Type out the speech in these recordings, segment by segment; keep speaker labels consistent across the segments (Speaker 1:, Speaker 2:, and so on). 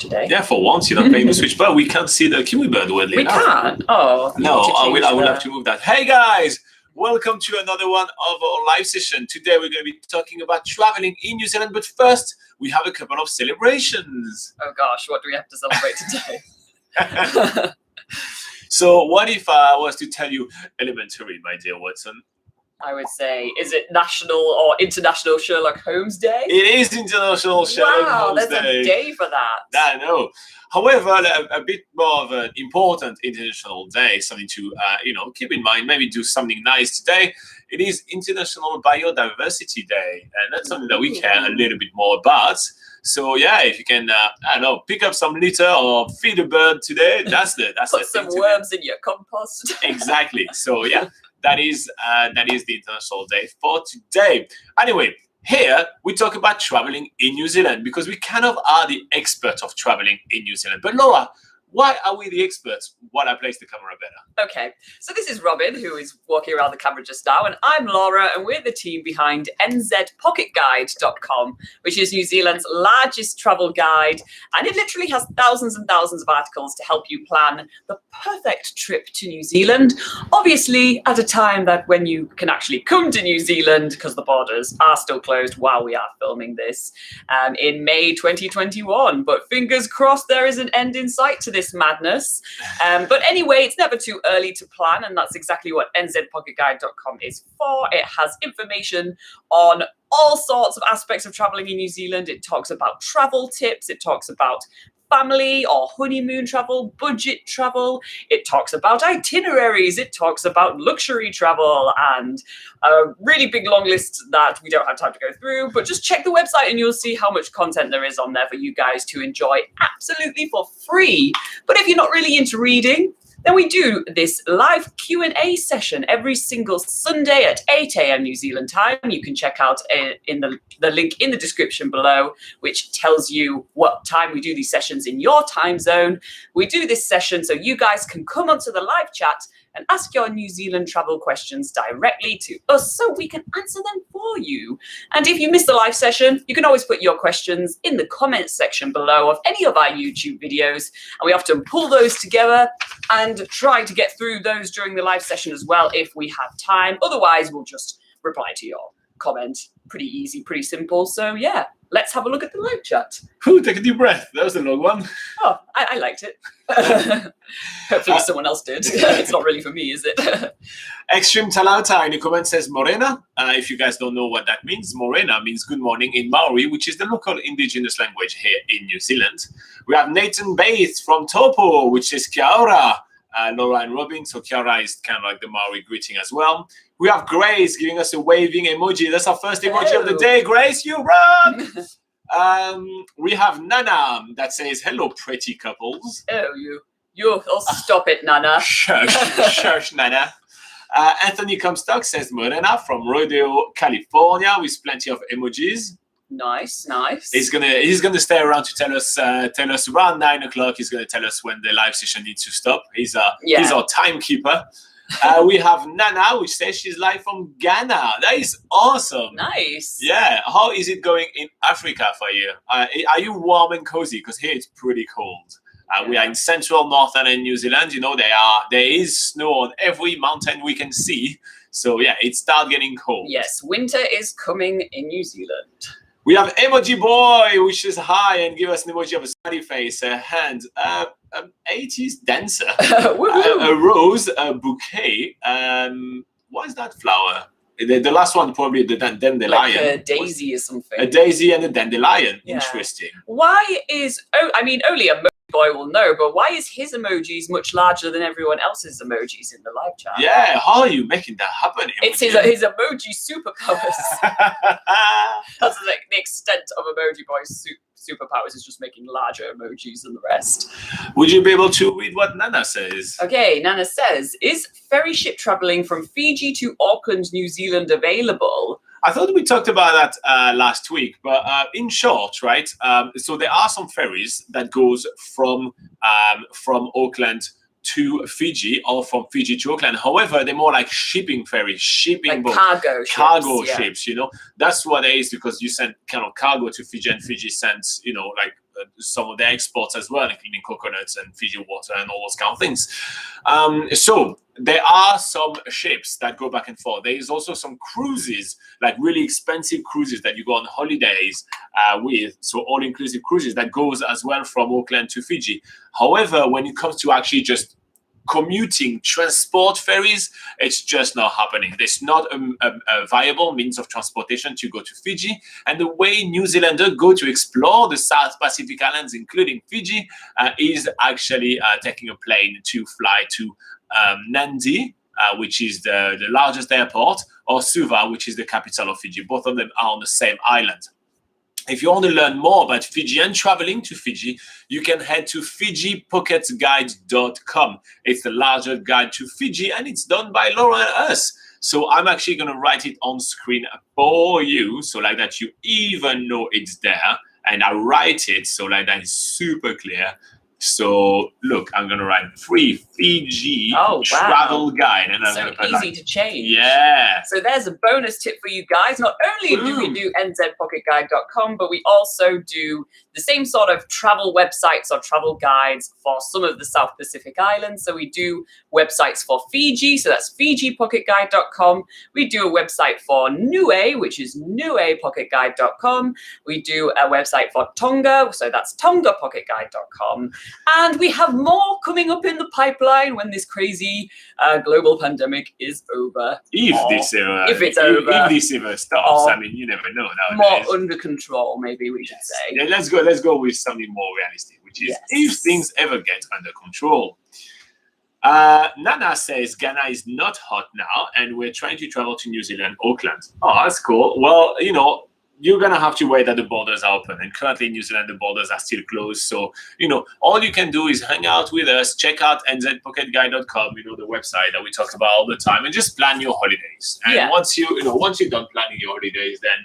Speaker 1: today.
Speaker 2: Yeah, for once you're not playing the Switch, but we can't see the kiwi bird weirdly
Speaker 1: We
Speaker 2: enough.
Speaker 1: can't? Oh.
Speaker 2: No, I will have to move that. Hey guys, welcome to another one of our live session. Today we're going to be talking about traveling in New Zealand, but first we have a couple of celebrations.
Speaker 1: Oh gosh, what do we have to celebrate today?
Speaker 2: So what if I was to tell you elementary, my dear Watson?
Speaker 1: I would say, is it National or International Sherlock Holmes Day?
Speaker 2: It is International Sherlock Holmes Day.
Speaker 1: Wow, there's a day for that.
Speaker 2: I know. However, a bit more of an important international day, something to keep in mind. Maybe do something nice today. It is International Biodiversity Day, and that's something that we care a little bit more about. So yeah, if you can, pick up some litter or feed a bird today, that's
Speaker 1: Put some worms in your compost.
Speaker 2: Exactly. So yeah, that is the International Day for today. Anyway, here we talk about traveling in New Zealand because we kind of are the experts of traveling in New Zealand. But Laura, why are we the experts? While I place the camera better.
Speaker 1: Okay, so this is Robin, who is walking around the camera just now, and I'm Laura, and we're the team behind NZPocketGuide.com, which is New Zealand's largest travel guide, and it literally has thousands and thousands of articles to help you plan the perfect trip to New Zealand, obviously at a time that when you can actually come to New Zealand, because the borders are still closed while we are filming this, in May 2021, but fingers crossed there is an end in sight to this madness. But anyway, it's never too early to plan, and that's exactly what NZPocketGuide.com is for. It has information on all sorts of aspects of traveling in New Zealand. It talks about travel tips, it talks about family or honeymoon travel, budget travel, it talks about itineraries, it talks about luxury travel, and a really big long list that we don't have time to go through, but just check the website and you'll see how much content there is on there for you guys to enjoy absolutely for free. But if you're not really into reading, then we do this live Q&A session every single Sunday at 8 a.m. New Zealand time. You can check out in the link in the description below, which tells you what time we do these sessions in your time zone. We do this session so you guys can come onto the live chat and ask your New Zealand travel questions directly to us so we can answer them for you. And if you miss the live session, you can always put your questions in the comments section below of any of our YouTube videos. And we often pull those together and try to get through those during the live session as well if we have time. Otherwise, we'll just reply to your comment. Pretty easy, pretty simple. So yeah, let's have a look at the live chat.
Speaker 2: Ooh, take a deep breath. That was a long one.
Speaker 1: Oh, I liked it. Hopefully someone else did. It's not really for me, is it?
Speaker 2: Extreme Talauta in the comment says Morena. If you guys don't know what that means, Morena means good morning in Maori, which is the local indigenous language here in New Zealand. We have Nathan Bates from Taupo, which is Kia ora. Laura and Robin, so Kia ora is kind of like the Maori greeting as well. We have Grace giving us a waving emoji. That's our first emoji of the day. Grace, you rock! We have Nana that says, hello, pretty couples.
Speaker 1: Oh, oh, stop it, Nana.
Speaker 2: Shush, Nana. Anthony Comstock says Morena from Rodeo, California, with plenty of emojis.
Speaker 1: Nice.
Speaker 2: He's gonna stay around to tell us around 9 o'clock. He's gonna tell us when the live session needs to stop. He's our timekeeper. We have Nana, which says she's live from Ghana. That is awesome.
Speaker 1: Nice.
Speaker 2: Yeah. How is it going in Africa for you? Are you warm and cozy? Because here it's pretty cold. We are in central northern New Zealand. You know, there is snow on every mountain we can see. So yeah, it starts getting cold.
Speaker 1: Yes, winter is coming in New Zealand.
Speaker 2: We have Emoji Boy, which is hi and give us an emoji of a smiley face, a hand, an 80s dancer, a rose, a bouquet. What is that flower? The last one probably the dandelion.
Speaker 1: Like a daisy or something.
Speaker 2: A daisy and a dandelion.
Speaker 1: Yeah.
Speaker 2: Interesting.
Speaker 1: Why is only a boy will know, but why is his emojis much larger than everyone else's emojis in the live chat?
Speaker 2: Yeah, how are you making that happen?
Speaker 1: It's his emoji superpowers. That's like the extent of Emoji Boy's superpowers is just making larger emojis than the rest.
Speaker 2: Would you be able to read what Nana says?
Speaker 1: Okay, Nana says, is ferry ship traveling from Fiji to Auckland, New Zealand available?
Speaker 2: I thought we talked about that last week, but in short, right? So there are some ferries that goes from Auckland to Fiji or from Fiji to Auckland. However, they're more like shipping ferries, shipping boats, cargo ships. You know, that's what it is because you send kind of cargo to Fiji and Fiji sends, you know, like some of their exports as well, including coconuts and Fiji water and all those kind of things. So there are some ships that go back and forth. There is also some cruises, like really expensive cruises that you go on holidays with. So all-inclusive cruises that goes as well from Auckland to Fiji. However, when it comes to actually just commuting transport ferries, it's just not happening. There's not a viable means of transportation to go to Fiji. And the way New Zealanders go to explore the South Pacific Islands, including Fiji, is actually taking a plane to fly to Nandi, which is the largest airport, or Suva, which is the capital of Fiji. Both of them are on the same island. If you want to learn more about Fiji and traveling to Fiji, you can head to FijiPocketGuide.com. It's the largest guide to Fiji, and it's done by Laura and us. So I'm actually going to write it on screen for you, so like that you even know it's there. And I write it so like that it's super clear. So look, I'm going to write free Fiji travel guide. And I'm
Speaker 1: so easy to change.
Speaker 2: Yeah.
Speaker 1: So there's a bonus tip for you guys. Not only do we do NZPocketGuide.com, but we also do the same sort of travel websites or travel guides for some of the South Pacific Islands. So we do websites for Fiji, so that's FijiPocketGuide.com. We do a website for Niue, which is NiuePocketGuide.com. We do a website for Tonga, so that's TongaPocketGuide.com. And we have more coming up in the pipeline when this crazy global pandemic is over.
Speaker 2: If this ever stops, I mean, you never know nowadays.
Speaker 1: More under control, maybe we should say.
Speaker 2: Yeah, let's go with something more realistic, which is if things ever get under control. Nana says Ghana is not hot now, and we're trying to travel to New Zealand, Auckland. Oh, that's cool. Well, you know, you're going to have to wait that the borders are open. And currently in New Zealand, the borders are still closed. So, you know, all you can do is hang out with us, check out nzpocketguide.com, you know, the website that we talk about all the time, and just plan your holidays. And once you're done planning your holidays, then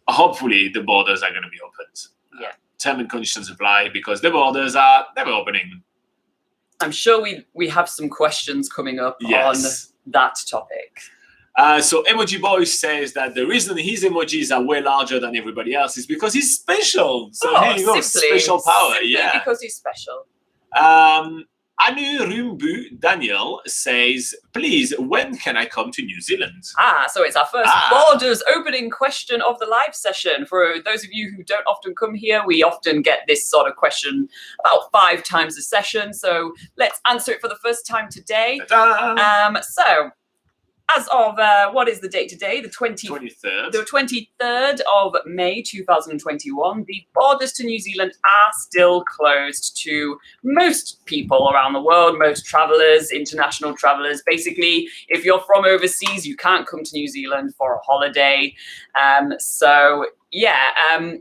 Speaker 2: hopefully the borders are going to be opened. Term and conditions apply because the borders are never opening.
Speaker 1: I'm sure we have some questions coming up on that topic.
Speaker 2: So Emoji Boy says that the reason his emojis are way larger than everybody else is because he's special. So here you go, special power.
Speaker 1: Simply because he's special.
Speaker 2: Anu Rumbu Daniel says, please, when can I come to New Zealand?
Speaker 1: So it's our first borders opening question of the live session. For those of you who don't often come here, we often get this sort of question about 5 times a session. So let's answer it for the first time today. So as of, what is the date today? The 23rd. The 23rd of May 2021. The borders to New Zealand are still closed to most people around the world, most travellers, international travellers. Basically, if you're from overseas, you can't come to New Zealand for a holiday.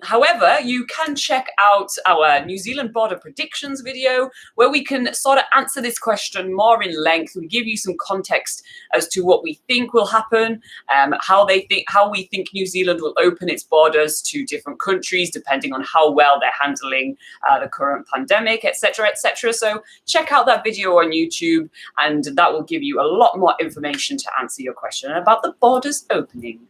Speaker 1: However, you can check out our New Zealand border predictions video where we can sort of answer this question more in length. We give you some context as to what we think will happen, how we think New Zealand will open its borders to different countries depending on how well they're handling the current pandemic, etc., etc. So check out that video on YouTube, and that will give you a lot more information to answer your question about the borders opening.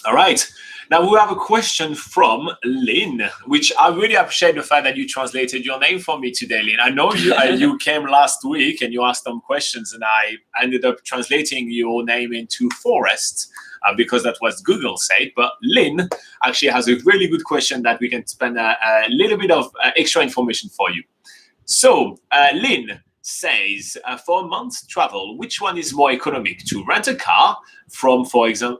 Speaker 2: All right. Now we have a question from Lynn, which I really appreciate the fact that you translated your name for me today, Lynn. I know you came last week and you asked some questions, and I ended up translating your name into Forest because that's what Google said. But Lynn actually has a really good question that we can spend a little bit of extra information for you. So Lynn says, for a month's travel, which one is more economic, to rent a car from, for example,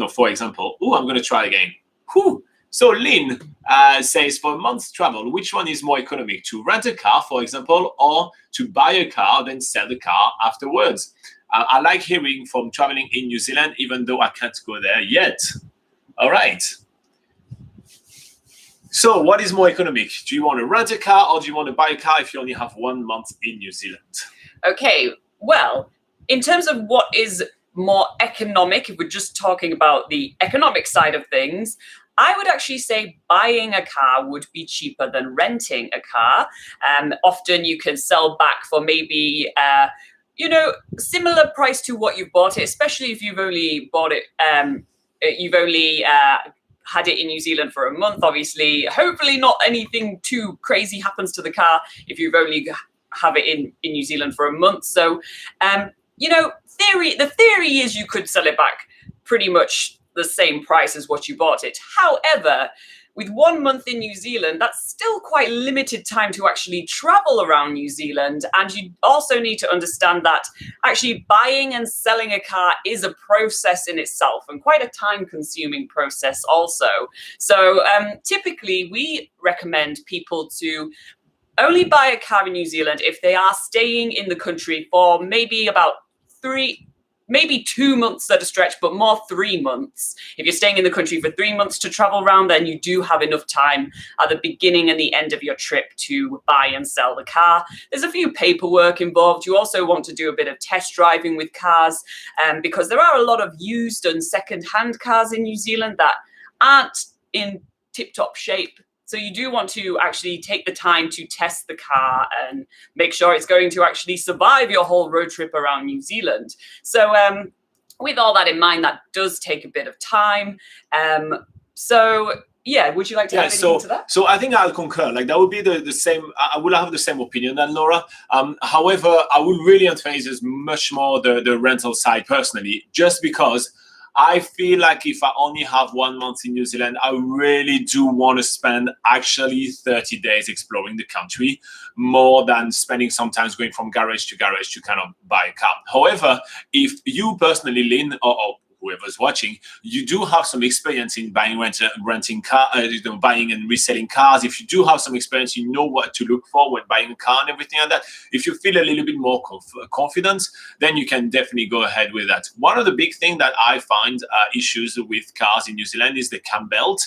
Speaker 2: I'm going to try again. So Lynn says, for a month's travel, which one is more economic, to rent a car, for example, or to buy a car, then sell the car afterwards? I like hearing from traveling in New Zealand, even though I can't go there yet. All right. So what is more economic? Do you want to rent a car or do you want to buy a car if you only have 1 month in New Zealand? Okay,
Speaker 1: well, in terms of what is more economic, if we're just talking about the economic side of things, I would actually say buying a car would be cheaper than renting a car. Often you can sell back for maybe, similar price to what you've bought it, especially if you've only bought it, you've only had it in New Zealand for a month, obviously, hopefully not anything too crazy happens to the car if you've only have it in New Zealand for a month. So, the theory is you could sell it back pretty much the same price as what you bought it. However, with 1 month in New Zealand, that's still quite limited time to actually travel around New Zealand. And you also need to understand that actually buying and selling a car is a process in itself, and quite a time-consuming process also. So typically, we recommend people to only buy a car in New Zealand if they are staying in the country for maybe about 2 months at a stretch, but more 3 months. If you're staying in the country for 3 months to travel around, then you do have enough time at the beginning and the end of your trip to buy and sell the car. There's a few paperwork involved. You also want to do a bit of test driving with cars, because there are a lot of used and second-hand cars in New Zealand that aren't in tip-top shape. So you do want to actually take the time to test the car and make sure it's going to actually survive your whole road trip around New Zealand. So with all that in mind, that does take a bit of time. Yeah, would you like to add anything to that?
Speaker 2: So I think I'll concur. Like that would be the same. I will have the same opinion than Laura. However, I would really emphasize much more the rental side personally, just because I feel like if I only have 1 month in New Zealand, I really do want to spend actually 30 days exploring the country, more than spending sometimes going from garage to garage to kind of buy a car. However, if you personally, Lynn, or whoever's watching, you do have some experience in buying, renting car, buying and reselling cars. If you do have some experience, you know what to look for when buying a car and everything like that. If you feel a little bit more confident, then you can definitely go ahead with that. One of the big things that I find issues with cars in New Zealand is the cam belt.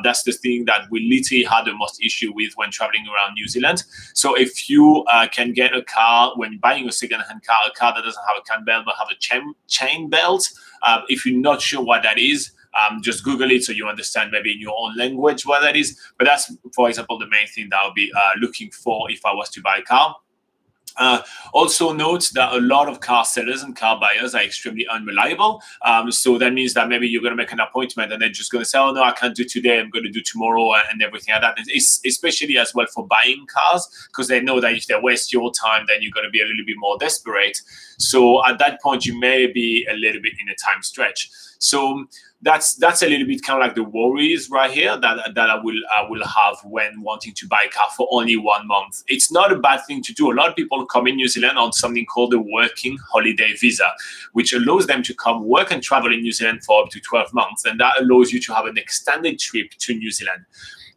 Speaker 2: That's the thing that we literally had the most issue with when traveling around New Zealand. So if you can get a car, when buying a second-hand car, a car that doesn't have a cam belt but have a chain belt, if you're not sure what that is, just Google it so you understand maybe in your own language what that is. But that's, for example, the main thing that I'll be looking for if I was to buy a car. Also note that a lot of car sellers and car buyers are extremely unreliable. So that means that maybe you're going to make an appointment and they're just going to say, oh, no, I can't do today. I'm going to do tomorrow and everything like that. It's especially as well for buying cars, because they know that if they waste your time, then you're going to be a little bit more desperate. So at that point, you may be a little bit in a time stretch. So that's a little bit kind of like the worries right here that I will have when wanting to buy a car for only 1 month. It's not a bad thing to do. A lot of people come in New Zealand on something called the working holiday visa, which allows them to come work and travel in New Zealand for up to 12 months. And that allows you to have an extended trip to New Zealand.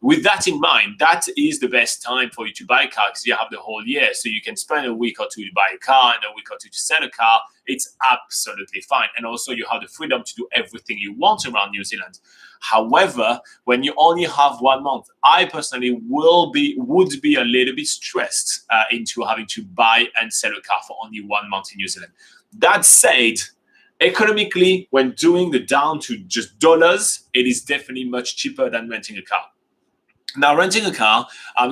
Speaker 2: With that in mind, that is the best time for you to buy a car, because you have the whole year. So you can spend a week or two to buy a car and a week or two to sell a car. It's absolutely fine. And also you have the freedom to do everything you want around New Zealand. However, when you only have 1 month, I personally would be a little bit stressed into having to buy and sell a car for only 1 month in New Zealand. That said, economically, when doing the down to just dollars, it is definitely much cheaper than renting a car. Now, renting a car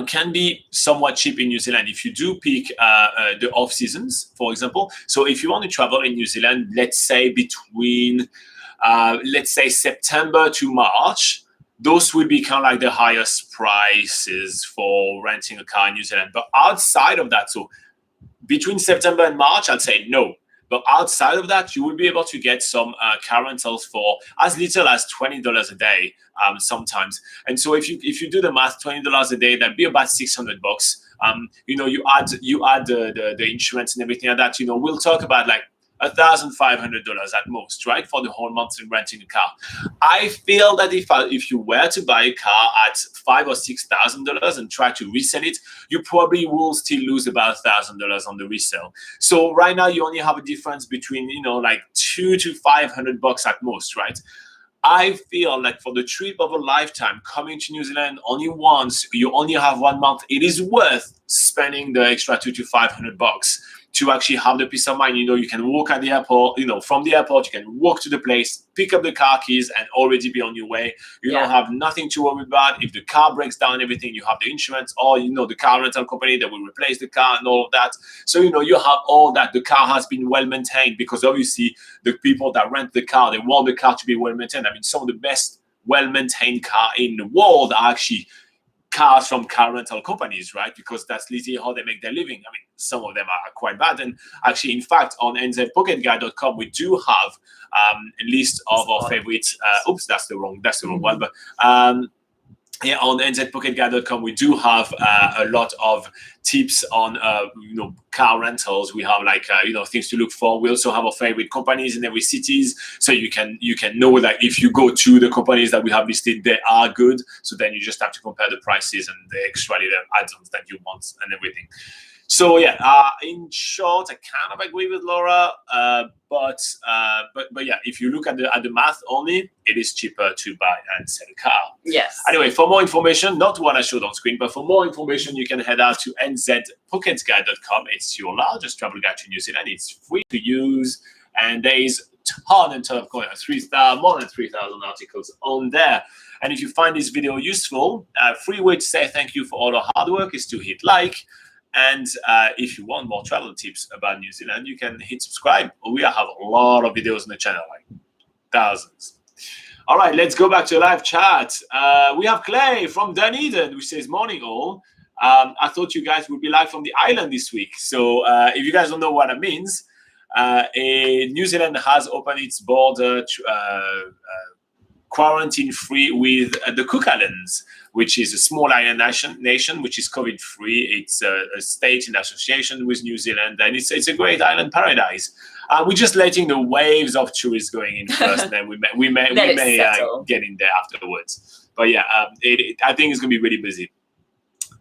Speaker 2: can be somewhat cheap in New Zealand if you do pick the off seasons, for example. So if you want to travel in New Zealand, let's say between, September to March, those would be kind of like the highest prices for renting a car in New Zealand. But outside of that, so between September and March, I'd say no. But outside of that, you will be able to get some car rentals for as little as $20 a day sometimes. And so if you do the math, $20 a day, that'd be about $600. You add the insurance and everything like that. We'll talk about like $1,500 at most, right, for the whole month in renting a car. I feel that if you were to buy a car at $5,000 or $6,000 and try to resell it, you probably will still lose about $1,000 on the resale. So right now you only have a difference between like $200 to $500 at most, right? I feel like for the trip of a lifetime, coming to New Zealand only once, you only have 1 month, it is worth spending the extra $200 to $500 to actually have the peace of mind. You can walk at the airport, from the airport, you can walk to the place, pick up the car keys and already be on your way. You don't have nothing to worry about. If the car breaks down, everything, you have the insurance or, the car rental company that will replace the car and all of that. So, you have all that. The car has been well maintained, because obviously the people that rent the car, they want the car to be well maintained. I mean, some of the best well-maintained car in the world are actually cars from car rental companies, right? Because that's literally how they make their living. I mean, some of them are quite bad. And actually, in fact, on nzpocketguide.com, we do have a list of our favorites. Oops, that's the wrong one. But yeah, on nzpocketguide.com, we do have a lot of tips on car rentals. We have like things to look for. We also have our favorite companies in every cities, so you can know that if you go to the companies that we have listed, they are good. So then you just have to compare the prices and the extra little add-ons that you want and everything. So yeah, in short, I kind of agree with Laura, but yeah, if you look at the math only, it is cheaper to buy and sell a car.
Speaker 1: Yes.
Speaker 2: Anyway, for more information, not what I showed on screen, but for more information, you can head out to nzpocketguide.com. It's your largest travel guide to New Zealand. It's free to use, and there is ton of more than 3,000 articles on there. And if you find this video useful, a free way to say thank you for all the hard work is to hit like. And if you want more travel tips about New Zealand, you can hit subscribe. We have a lot of videos on the channel, like thousands. All right, let's go back to the live chat. We have Clay from Dunedin, who says, morning all. I thought you guys would be live from the island this week. So if you guys don't know what that means, New Zealand has opened its border quarantine-free with the Cook Islands, which is a small island nation which is COVID-free. It's a state in association with New Zealand, and it's a great island paradise. We're just letting the waves of tourists going in first, and then we may get in there afterwards. But yeah, I think it's going to be really busy.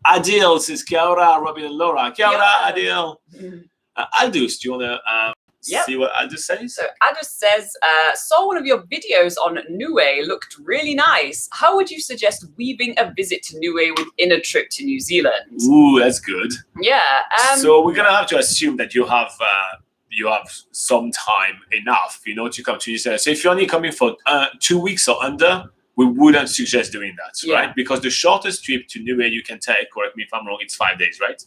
Speaker 2: Adil says, kia ora, Robin and Laura. Kia ora, Adil. Aldous, do you want to... See what Aldous says?
Speaker 1: So Aldous says, saw one of your videos on Niue, looked really nice. How would you suggest weaving a visit to Niue within a trip to New Zealand?
Speaker 2: Ooh, that's good.
Speaker 1: Yeah.
Speaker 2: So we're gonna have to assume that you have some time enough, to come to New Zealand. So if you're only coming for 2 weeks or under, we wouldn't suggest doing that, right? Because the shortest trip to Niue you can take, correct me if I'm wrong, it's 5 days, right?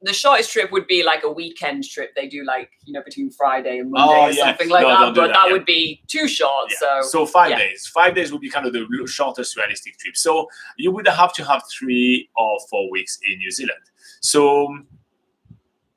Speaker 1: The shortest trip would be like a weekend trip. They do between Friday and Monday or something like that. But that would be too short.
Speaker 2: Yeah. So 5 days. 5 days would be kind of the shortest realistic trip. So you would have to have 3 or 4 weeks in New Zealand. So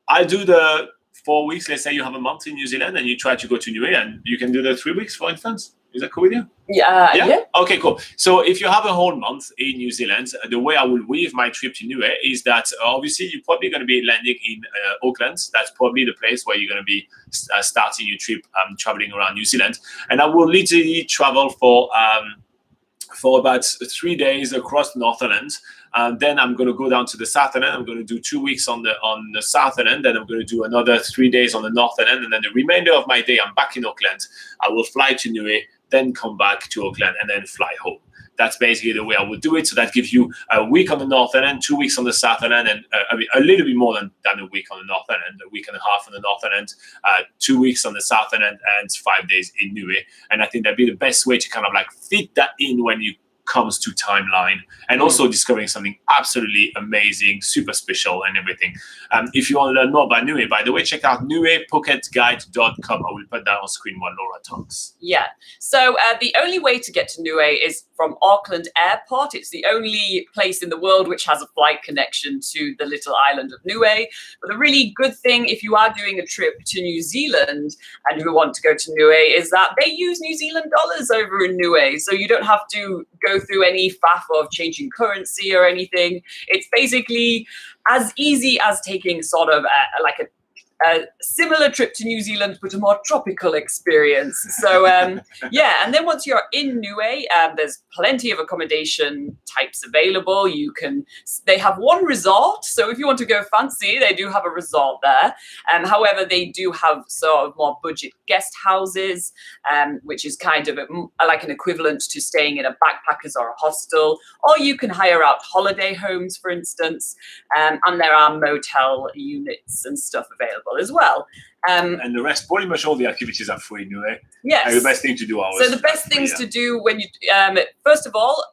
Speaker 2: I'll do the 4 weeks. Let's say you have a month in New Zealand and you try to go to Niue, and you can do the 3 weeks, for instance. Is that cool with you?
Speaker 1: Yeah.
Speaker 2: Okay, cool. So if you have a whole month in New Zealand, the way I will weave my trip to Niue is that obviously you're probably going to be landing in Auckland. That's probably the place where you're going to be starting your trip, traveling around New Zealand. And I will literally travel for about 3 days across the Northern End. Then I'm going to go down to the Southern End. I'm going to do 2 weeks on the Southern End. Then I'm going to do another 3 days on the Northern End. And then the remainder of my day, I'm back in Auckland. I will fly to Niue, then come back to Auckland, and then fly home. That's basically the way I would do it. So that gives you a week on the Northern End, 2 weeks on the Southern End, and a little bit more than a week on the Northern End, a week and a half on the Northern End, 2 weeks on the Southern End, and 5 days in Niue. And I think that'd be the best way to kind of fit that in when you comes to timeline, and also discovering something absolutely amazing, super special and everything. If you want to learn more about Niue, by the way, check out nuepocketguide.com. I will put that on screen while Laura talks.
Speaker 1: Yeah. So the only way to get to Niue is from Auckland Airport. It's the only place in the world which has a flight connection to the little island of Niue. But the really good thing, if you are doing a trip to New Zealand and you want to go to Niue, is that they use New Zealand dollars over in Niue. So you don't have to go through any faff of changing currency or anything. It's basically as easy as taking sort of a similar trip to New Zealand, but a more tropical experience. So and then once you're in Niue, there's plenty of accommodation types available. They have one resort, so if you want to go fancy, they do have a resort there. However, they do have sort of more budget guest houses, which is kind of like an equivalent to staying in a backpackers or a hostel, or you can hire out holiday homes, for instance, and there are motel units and stuff available as well.
Speaker 2: And the rest, pretty much all the activities are free anyway.
Speaker 1: Yes.
Speaker 2: And the best thing to do
Speaker 1: So the best things to do when you, first of all,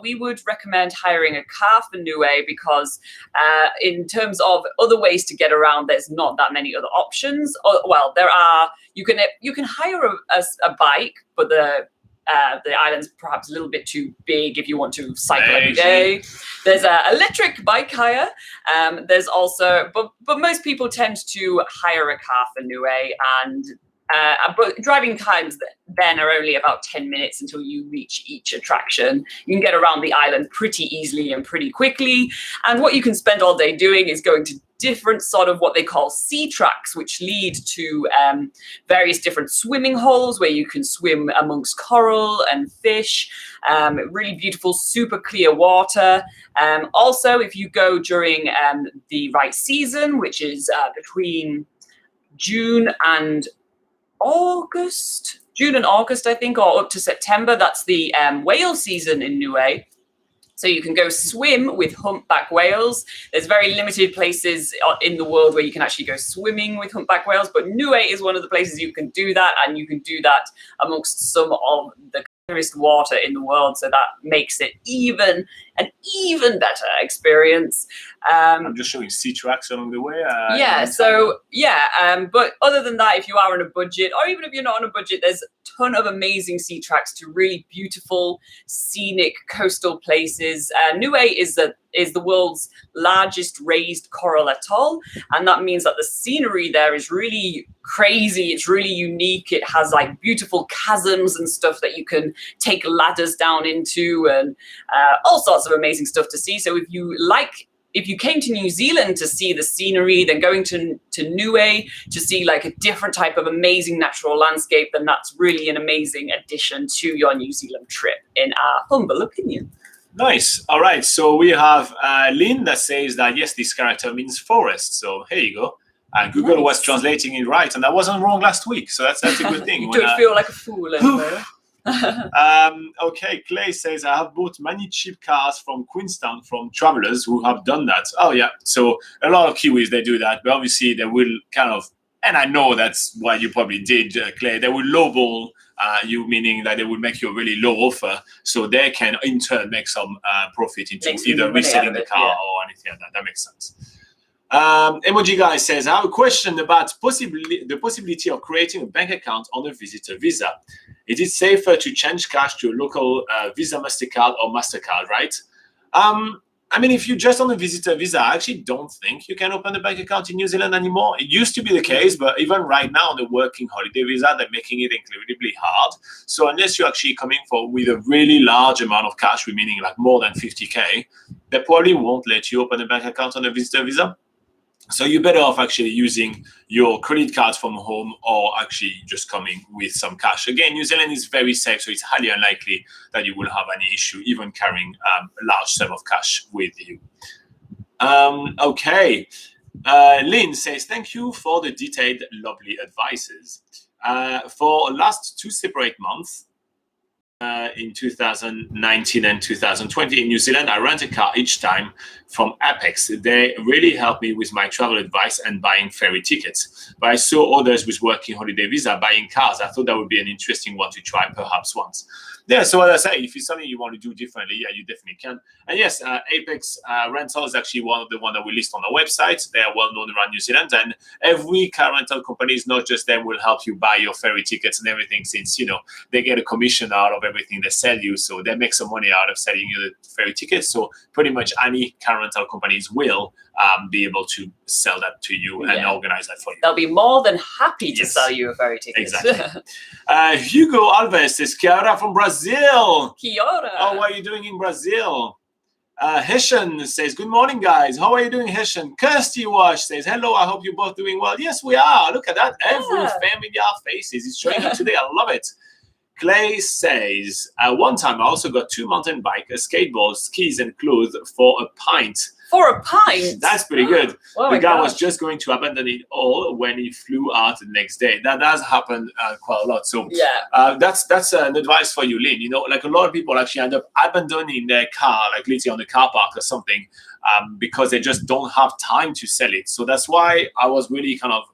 Speaker 1: we would recommend hiring a car for Niue, because in terms of other ways to get around, there's not that many other options. Well, there are. You can hire a bike, but the island's perhaps a little bit too big if you want to cycle every day. There's electric bike hire. There's also, but most people tend to hire a car for Niue, and but driving times then are only about 10 minutes until you reach each attraction. You can get around the island pretty easily and pretty quickly. And what you can spend all day doing is going to different sort of what they call sea tracks, which lead to various different swimming holes where you can swim amongst coral and fish. Really beautiful, super clear water. Also, if you go during the right season, which is between June and August, I think, or up to September. That's the whale season in Niue. So you can go swim with humpback whales. There's very limited places in the world where you can actually go swimming with humpback whales, but Niue is one of the places you can do that, and you can do that amongst some of the clearest water in the world. So that makes it an even better experience.
Speaker 2: I'm just showing sea tracks along the way.
Speaker 1: But other than that, if you are on a budget, or even if you're not on a budget, there's a ton of amazing sea tracks to really beautiful, scenic coastal places. Niue is the world's largest raised coral atoll, and that means that the scenery there is really crazy. It's really unique. It has like beautiful chasms and stuff that you can take ladders down into, and all sorts of amazing stuff to see. So if you came to New Zealand to see the scenery, then going to Niue to see like a different type of amazing natural landscape, then that's really an amazing addition to your New Zealand trip, in our humble opinion.
Speaker 2: Nice. All right. So we have Lynn that says that, yes, this character means forest. So here you go. Google was translating it right, and I wasn't wrong last week. So that's a good thing.
Speaker 1: You don't feel like a fool anymore.
Speaker 2: Okay, Clay says, I have bought many cheap cars from Queenstown from travelers who have done that. Oh, yeah. So a lot of Kiwis, they do that. But obviously, they will kind of, and I know that's what you probably did, Clay, they will lowball you, meaning that they will make you a really low offer so they can in turn make some profit into either reselling the car or anything like that. That makes sense. Emoji Guy says, I have a question about the possibility of creating a bank account on a visitor visa. Is it safer to change cash to a local Visa, MasterCard or MasterCard, right? I mean, if you're just on a visitor visa, I actually don't think you can open a bank account in New Zealand anymore. It used to be the case, but even right now on the working holiday visa, they're making it incredibly hard. So unless you're actually coming with a really large amount of cash, meaning like more than 50K, they probably won't let you open a bank account on a visitor visa. So you're better off actually using your credit cards from home, or actually just coming with some cash. Again, New Zealand is very safe, so it's highly unlikely that you will have any issue even carrying a large sum of cash with you. Okay. Lynn says, thank you for the detailed, lovely advices. For last 2 separate months, in 2019 and 2020 in New Zealand, I rent a car each time from Apex. They really helped me with my travel advice and buying ferry tickets. But I saw others with working holiday visa buying cars. I thought that would be an interesting one to try perhaps once. Yeah, so as I say, if it's something you want to do differently, yeah, you definitely can. And yes, Apex Rental is actually one of the ones that we list on our website. They are well known around New Zealand, and every car rental company, is not just them, will help you buy your ferry tickets and everything, since, you know, they get a commission out of everything they sell you, so they make some money out of selling you the ferry tickets. So pretty much any car rental companies will be able to sell that to you and organize that for you.
Speaker 1: They'll be more than happy to sell you a ferry ticket.
Speaker 2: Exactly. Hugo Alves says, Kia ora from Brazil.
Speaker 1: Kia ora.
Speaker 2: How are you doing in Brazil? Hessian says, good morning, guys. How are you doing, Hessian? Kirsty Wash says, hello, I hope you're both doing well. Yes, we are. Look at that. Every familiar faces is showing up today. I love it. Clay says, one time I also got 2 mountain bike, a skateboard, skis, and clothes for a pint.
Speaker 1: For a pint?
Speaker 2: That's pretty good.
Speaker 1: Oh
Speaker 2: the guy was just going to abandon it all when he flew out the next day. That does happen quite a lot. So that's an advice for you, Lynn. You know, like a lot of people actually end up abandoning their car, like literally on the car park or something, because they just don't have time to sell it. So that's why I was really kind of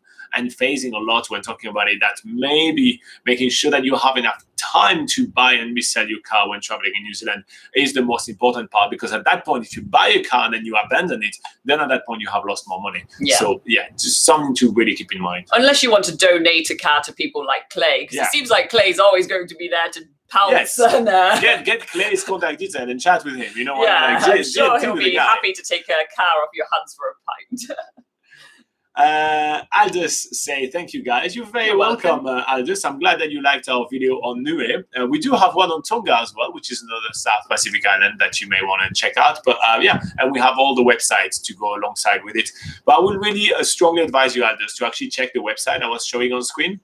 Speaker 2: phasing a lot when talking about it, that maybe making sure that you have enough time to buy and resell your car when traveling in New Zealand is the most important part, because at that point, if you buy a car and then you abandon it, then at that point you have lost more money. So just something to really keep in mind.
Speaker 1: Unless you want to donate a car to people like Clay, because it seems like Clay's always going to be there to pounce
Speaker 2: Yes.
Speaker 1: and
Speaker 2: Get Clay's contact details and chat with him. You know what?
Speaker 1: yeah,
Speaker 2: Like,
Speaker 1: I'm sure he'll
Speaker 2: deal with
Speaker 1: be
Speaker 2: the guy.
Speaker 1: happy to take a car off your hands for a pint.
Speaker 2: Aldous say thank you guys. You're very welcome, Aldous. I'm glad that you liked our video on Niue. We do have one on Tonga as well, which is another South Pacific island that you may want to check out. But yeah, and we have all the websites to go alongside with it. But I would really strongly advise you, Aldous, to actually check the website I was showing on screen.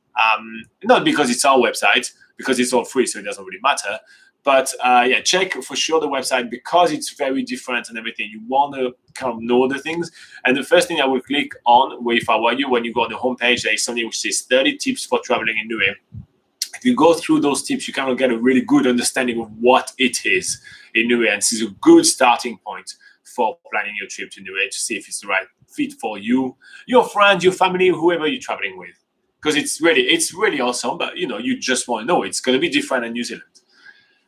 Speaker 2: Not because it's our website, because it's all free, so it doesn't really matter. But yeah, check for sure the website because it's very different and everything. You want to kind of know the things. And the first thing I will click on, if I were you, when you go on the homepage, there is something which says 30 tips for traveling in Niue. If you go through those tips, you kind of get a really good understanding of what it is in Niue. And this is a good starting point for planning your trip to Niue to see if it's the right fit for you, your friends, your family, whoever you're traveling with. Because it's really awesome, but you just want to know it's going to be different in New Zealand.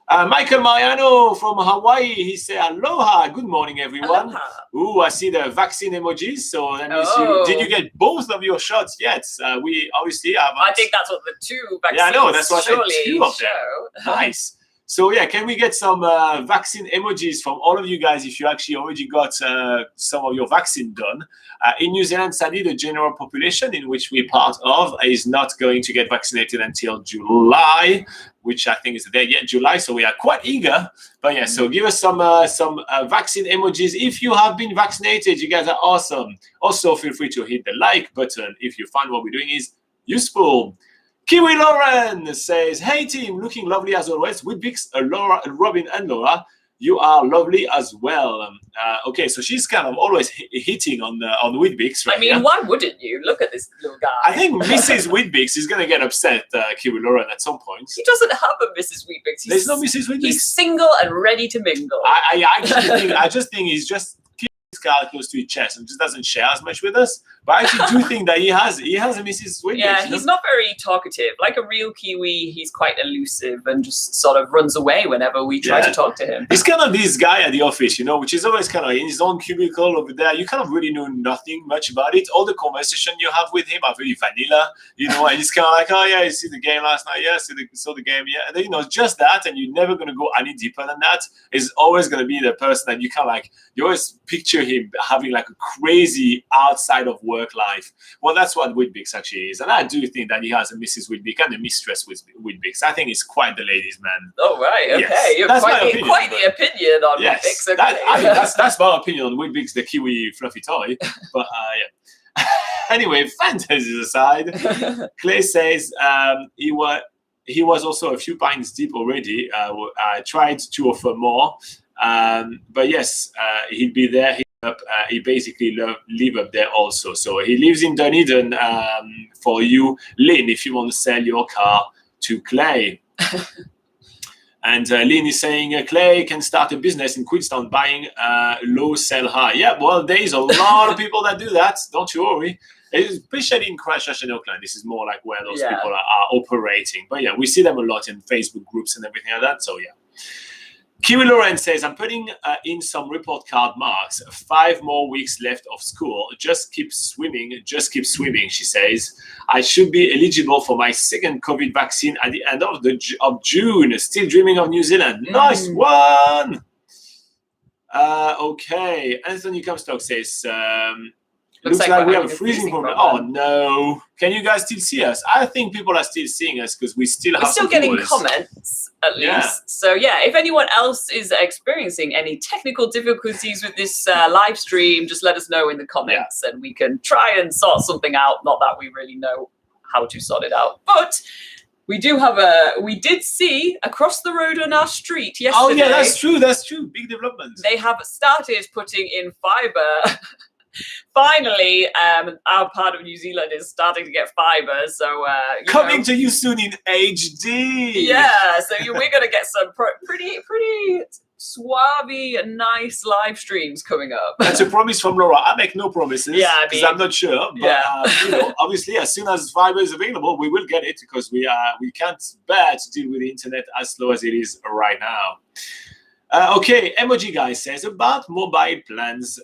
Speaker 2: Michael Mariano from Hawaii, he said, aloha, good morning, everyone. Aloha. Ooh, I see the vaccine emojis. So that means did you get both of your shots yet? We obviously have.
Speaker 1: I think that's what the two vaccines.
Speaker 2: Yeah, I know, that's what I said, two of them.
Speaker 1: Show.
Speaker 2: Nice. So yeah, can we get some vaccine emojis from all of you guys if you actually already got some of your vaccine done? In New Zealand, sadly, the general population in which we're part of is not going to get vaccinated until July, which I think is the day yet, July. So we are quite eager. But yeah, so give us some vaccine emojis. If you have been vaccinated, you guys are awesome. Also, feel free to hit the like button if you find what we're doing is useful. Kiwi Lauren says, hey team, looking lovely as always. Whitbix, Laura, Robin and Laura, you are lovely as well. Okay, so she's kind of always hitting on Whitbix, right?
Speaker 1: I mean, why wouldn't you? Look at this little guy.
Speaker 2: I think Mrs. Whitbix is going to get upset, Kiwi Lauren, at some point.
Speaker 1: He doesn't have a Mrs. Whitbix.
Speaker 2: There's no Mrs. Whitbix.
Speaker 1: He's single and ready to mingle.
Speaker 2: I just think he's just card close to his chest and just doesn't share as much with us. But I actually do think that he has a Mrs. Whitbix.
Speaker 1: Yeah, he's not very talkative. Like a real Kiwi, he's quite elusive and just sort of runs away whenever we try to talk to him.
Speaker 2: He's kind of this guy at the office, which is always kind of in his own cubicle over there. You kind of really know nothing much about it. All the conversation you have with him are very vanilla, and he's kind of like, oh yeah, you see the game last night, yeah, saw the game, yeah. And then, just that, and you're never going to go any deeper than that. Is always going to be the person that you kind of like, you always picture him having like a crazy outside of work life. Well, that's what Whitbix actually is. And I do think that he has a Mrs. Whitbix and a mistress with Whitbix. I think he's quite the ladies' man.
Speaker 1: Oh, right. Okay.
Speaker 2: Yes.
Speaker 1: You're quite the opinion on Whitbix. Okay.
Speaker 2: That's my opinion on Whitbix, the Kiwi fluffy toy. But yeah. Anyway, fantasies aside, Clay says he was also a few pints deep already. I tried to offer more. But yes, he'd be there. He basically live up there also. So he lives in Dunedin for you, Lynn, if you want to sell your car to Clay. And Lynn is saying Clay can start a business in Queenstown buying low, sell high. Yeah, well, there's a lot of people that do that. Don't you worry. Especially in Christchurch and Auckland. This is more like where those people are operating. But yeah, we see them a lot in Facebook groups and everything like that. So yeah. Kiwi Lauren says, I'm putting in some report card marks. 5 more weeks left of school. Just keep swimming, she says. I should be eligible for my second COVID vaccine at the end of June. Still dreaming of New Zealand. Nice one! Okay. Anthony Comstock says, looks like we have a freezing problem. Oh, no. Can you guys still see us? I think people are still seeing us because we're still
Speaker 1: getting comments, at least. So, yeah, if anyone else is experiencing any technical difficulties with this live stream, just let us know in the comments and we can try and sort something out. Not that we really know how to sort it out. But we did see across the road on our street yesterday.
Speaker 2: Oh, yeah, that's true. Big development.
Speaker 1: They have started putting in fibre. Finally, our part of New Zealand is starting to get fibre, so
Speaker 2: coming to you soon in HD.
Speaker 1: Yeah, so we're going to get some pretty suave and nice live streams coming up.
Speaker 2: That's a promise from Laura. I make no promises.
Speaker 1: Yeah,
Speaker 2: because I'm not sure. But obviously, as soon as fibre is available, we will get it because we can't bear to deal with the internet as slow as it is right now. Okay, Emoji Guy says about mobile plans,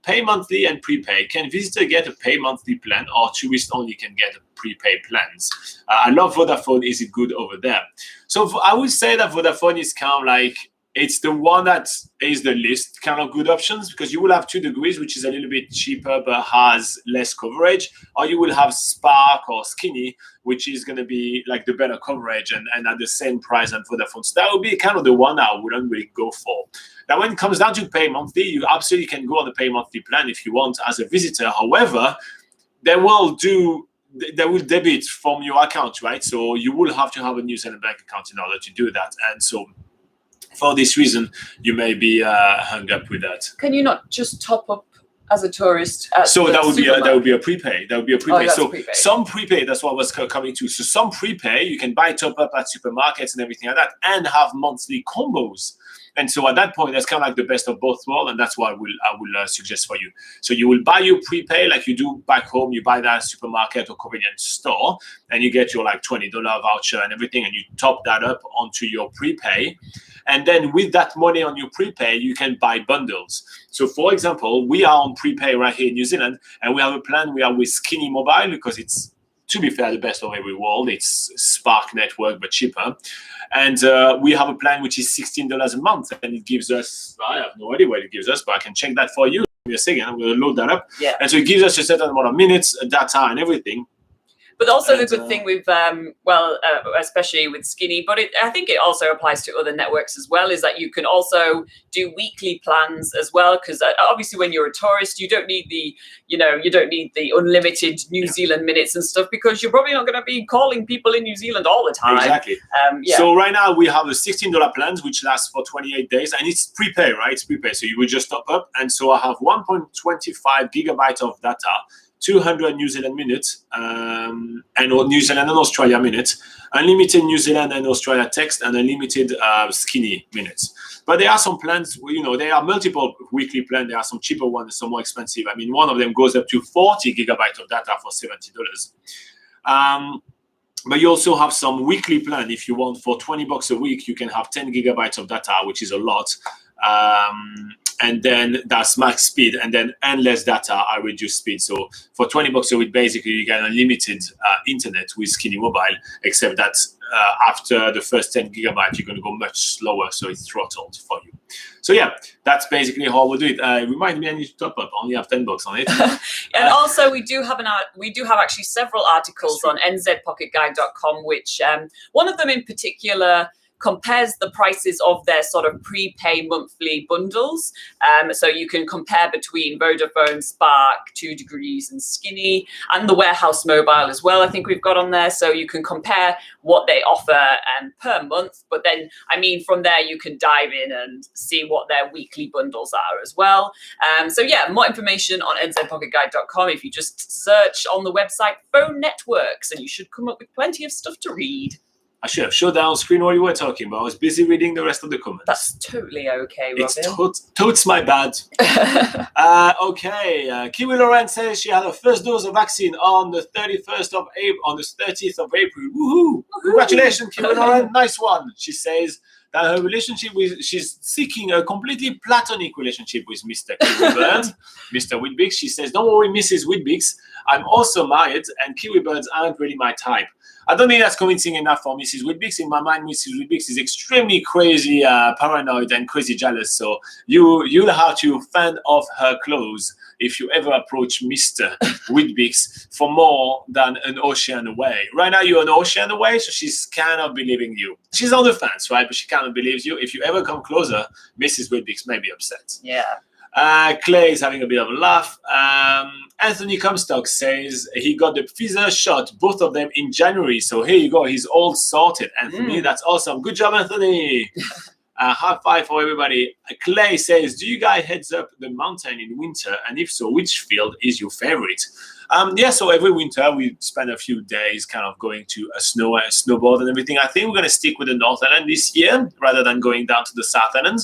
Speaker 2: pay monthly and prepay. Can visitor get a pay monthly plan, or tourists only can get prepaid plans? I love Vodafone. Is it good over there? So I would say that Vodafone is kind of like, it's the one that is the least kind of good options, because you will have 2 degrees, which is a little bit cheaper but has less coverage, or you will have Spark or Skinny, which is going to be like the better coverage and at the same price than Vodafone. So that would be kind of the one I wouldn't really go for. Now, when it comes down to pay monthly, you absolutely can go on the pay monthly plan if you want as a visitor. However, they will debit from your account, right? So you will have to have a New Zealand bank account in order to do that. And so for this reason, you may be hung up with that.
Speaker 1: Can you not just top up as a tourist?
Speaker 2: So that would be a prepay. That would be a prepay.
Speaker 1: Oh,
Speaker 2: so
Speaker 1: prepay.
Speaker 2: Some prepay. That's what I was coming to. So some prepay, you can buy top up at supermarkets and everything like that, and have monthly combos. And so at that point, that's kind of like the best of both worlds, and that's what I will suggest for you. So you will buy your prepay like you do back home. You buy that at supermarket or convenience store, and you get your like $20 voucher and everything, and you top that up onto your prepay. And then with that money on your prepay, you can buy bundles. So for example, we are on prepay right here in New Zealand, and we have a plan. We are with Skinny Mobile because it's, to be fair, the best of every world. It's Spark network, but cheaper. And we have a plan which is $16 a month, and it gives us, I have no idea what it gives us, but I can check that for you. Give me a second, I'm going to load that up.
Speaker 1: Yeah.
Speaker 2: And so it gives us a certain amount of minutes, data, and everything.
Speaker 1: But also the good thing with, especially with Skinny, but I think it also applies to other networks as well, is that you can also do weekly plans as well. Because obviously, when you're a tourist, you don't need the unlimited New Zealand minutes and stuff, because you're probably not going to be calling people in New Zealand all the time.
Speaker 2: Exactly. So right now we have a $16 plans which lasts for 28 days, and it's prepay, right? It's prepay. So you will just top up, and so I have 1.25 gigabytes of data, 200 New Zealand minutes, and New Zealand and Australia minutes, unlimited New Zealand and Australia text, and unlimited Skinny minutes. But there are some plans, there are multiple weekly plans. There are some cheaper ones, some more expensive. I mean, one of them goes up to 40 gigabytes of data for $70. But you also have some weekly plan. If you want, for $20 a week, you can have 10 gigabytes of data, which is a lot. And then that's max speed, and then endless data at reduced speed. So for $20 a week, basically you get unlimited internet with Skinny Mobile, except that after the first 10 gigabytes, you're going to go much slower, so it's throttled for you. So yeah, that's basically how we'll do it. Remind me, I need to top up. I only have $10 on it.
Speaker 1: And also, we do have actually several articles on nzpocketguide.com, which one of them in particular compares the prices of their sort of prepay monthly bundles. So you can compare between Vodafone, Spark, 2 Degrees and Skinny, and the Warehouse Mobile as well, I think we've got on there. So you can compare what they offer per month. But then, I mean, from there, you can dive in and see what their weekly bundles are as well. So yeah, more information on nzpocketguide.com. If you just search on the website phone networks, and you should come up with plenty of stuff to read.
Speaker 2: I should have showed down screen what you were talking about. I was busy reading the rest of the comments.
Speaker 1: That's totally okay, Robin.
Speaker 2: It's totes my bad. Okay. Kiwi Lauren says she had her first dose of vaccine on the 31st of April, on the 30th of April. Woohoo! Congratulations, Kiwi Lauren. Nice one. She says that her she's seeking a completely platonic relationship with Mr. Kiwi Bird, Mr. Whitbix. She says, don't worry, Mrs. Whitbix. I'm also married, and Kiwi Birds aren't really my type. I don't think that's convincing enough for Mrs. Whitbix. In my mind, Mrs. Whitbix is extremely crazy, paranoid, and crazy jealous. So you'll have to fend off her clothes if you ever approach Mr. Whitbix for more than an ocean away. Right now, you're an ocean away, so she's kind of believing you. She's on the fence, right? But she kind of believes you. If you ever come closer, Mrs. Whitbix may be upset.
Speaker 1: Yeah.
Speaker 2: Clay is having a bit of a laugh. Anthony Comstock says he got the Pfizer shot, both of them in January. So here you go. He's all sorted, Anthony. That's awesome. Good job, Anthony. High five for everybody. Clay says, do you guys heads up the mountain in winter? And if so, which field is your favorite? So every winter we spend a few days kind of going to a snowboard and everything. I think we're going to stick with the North Island this year rather than going down to the South Island.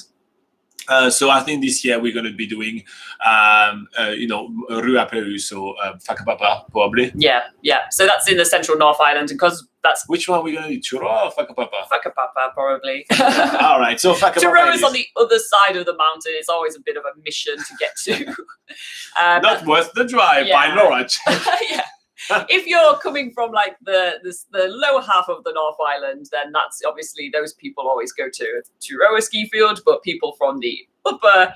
Speaker 2: So I think this year we're going to be doing, Ruaperu, so Whakapapa, probably.
Speaker 1: Yeah. So that's in the central North Island, and because that's
Speaker 2: Which one are we going to do, Churro or Whakapapa?
Speaker 1: Whakapapa, probably.
Speaker 2: All right, so Whakapapa
Speaker 1: Churro
Speaker 2: is
Speaker 1: is on the other side of the mountain. It's always a bit of a mission to get to.
Speaker 2: not worth the drive by
Speaker 1: Yeah.
Speaker 2: Laura.
Speaker 1: Yeah. If you're coming from like the lower half of the North Island, then that's obviously those people always go to Roa ski field, but people from the upper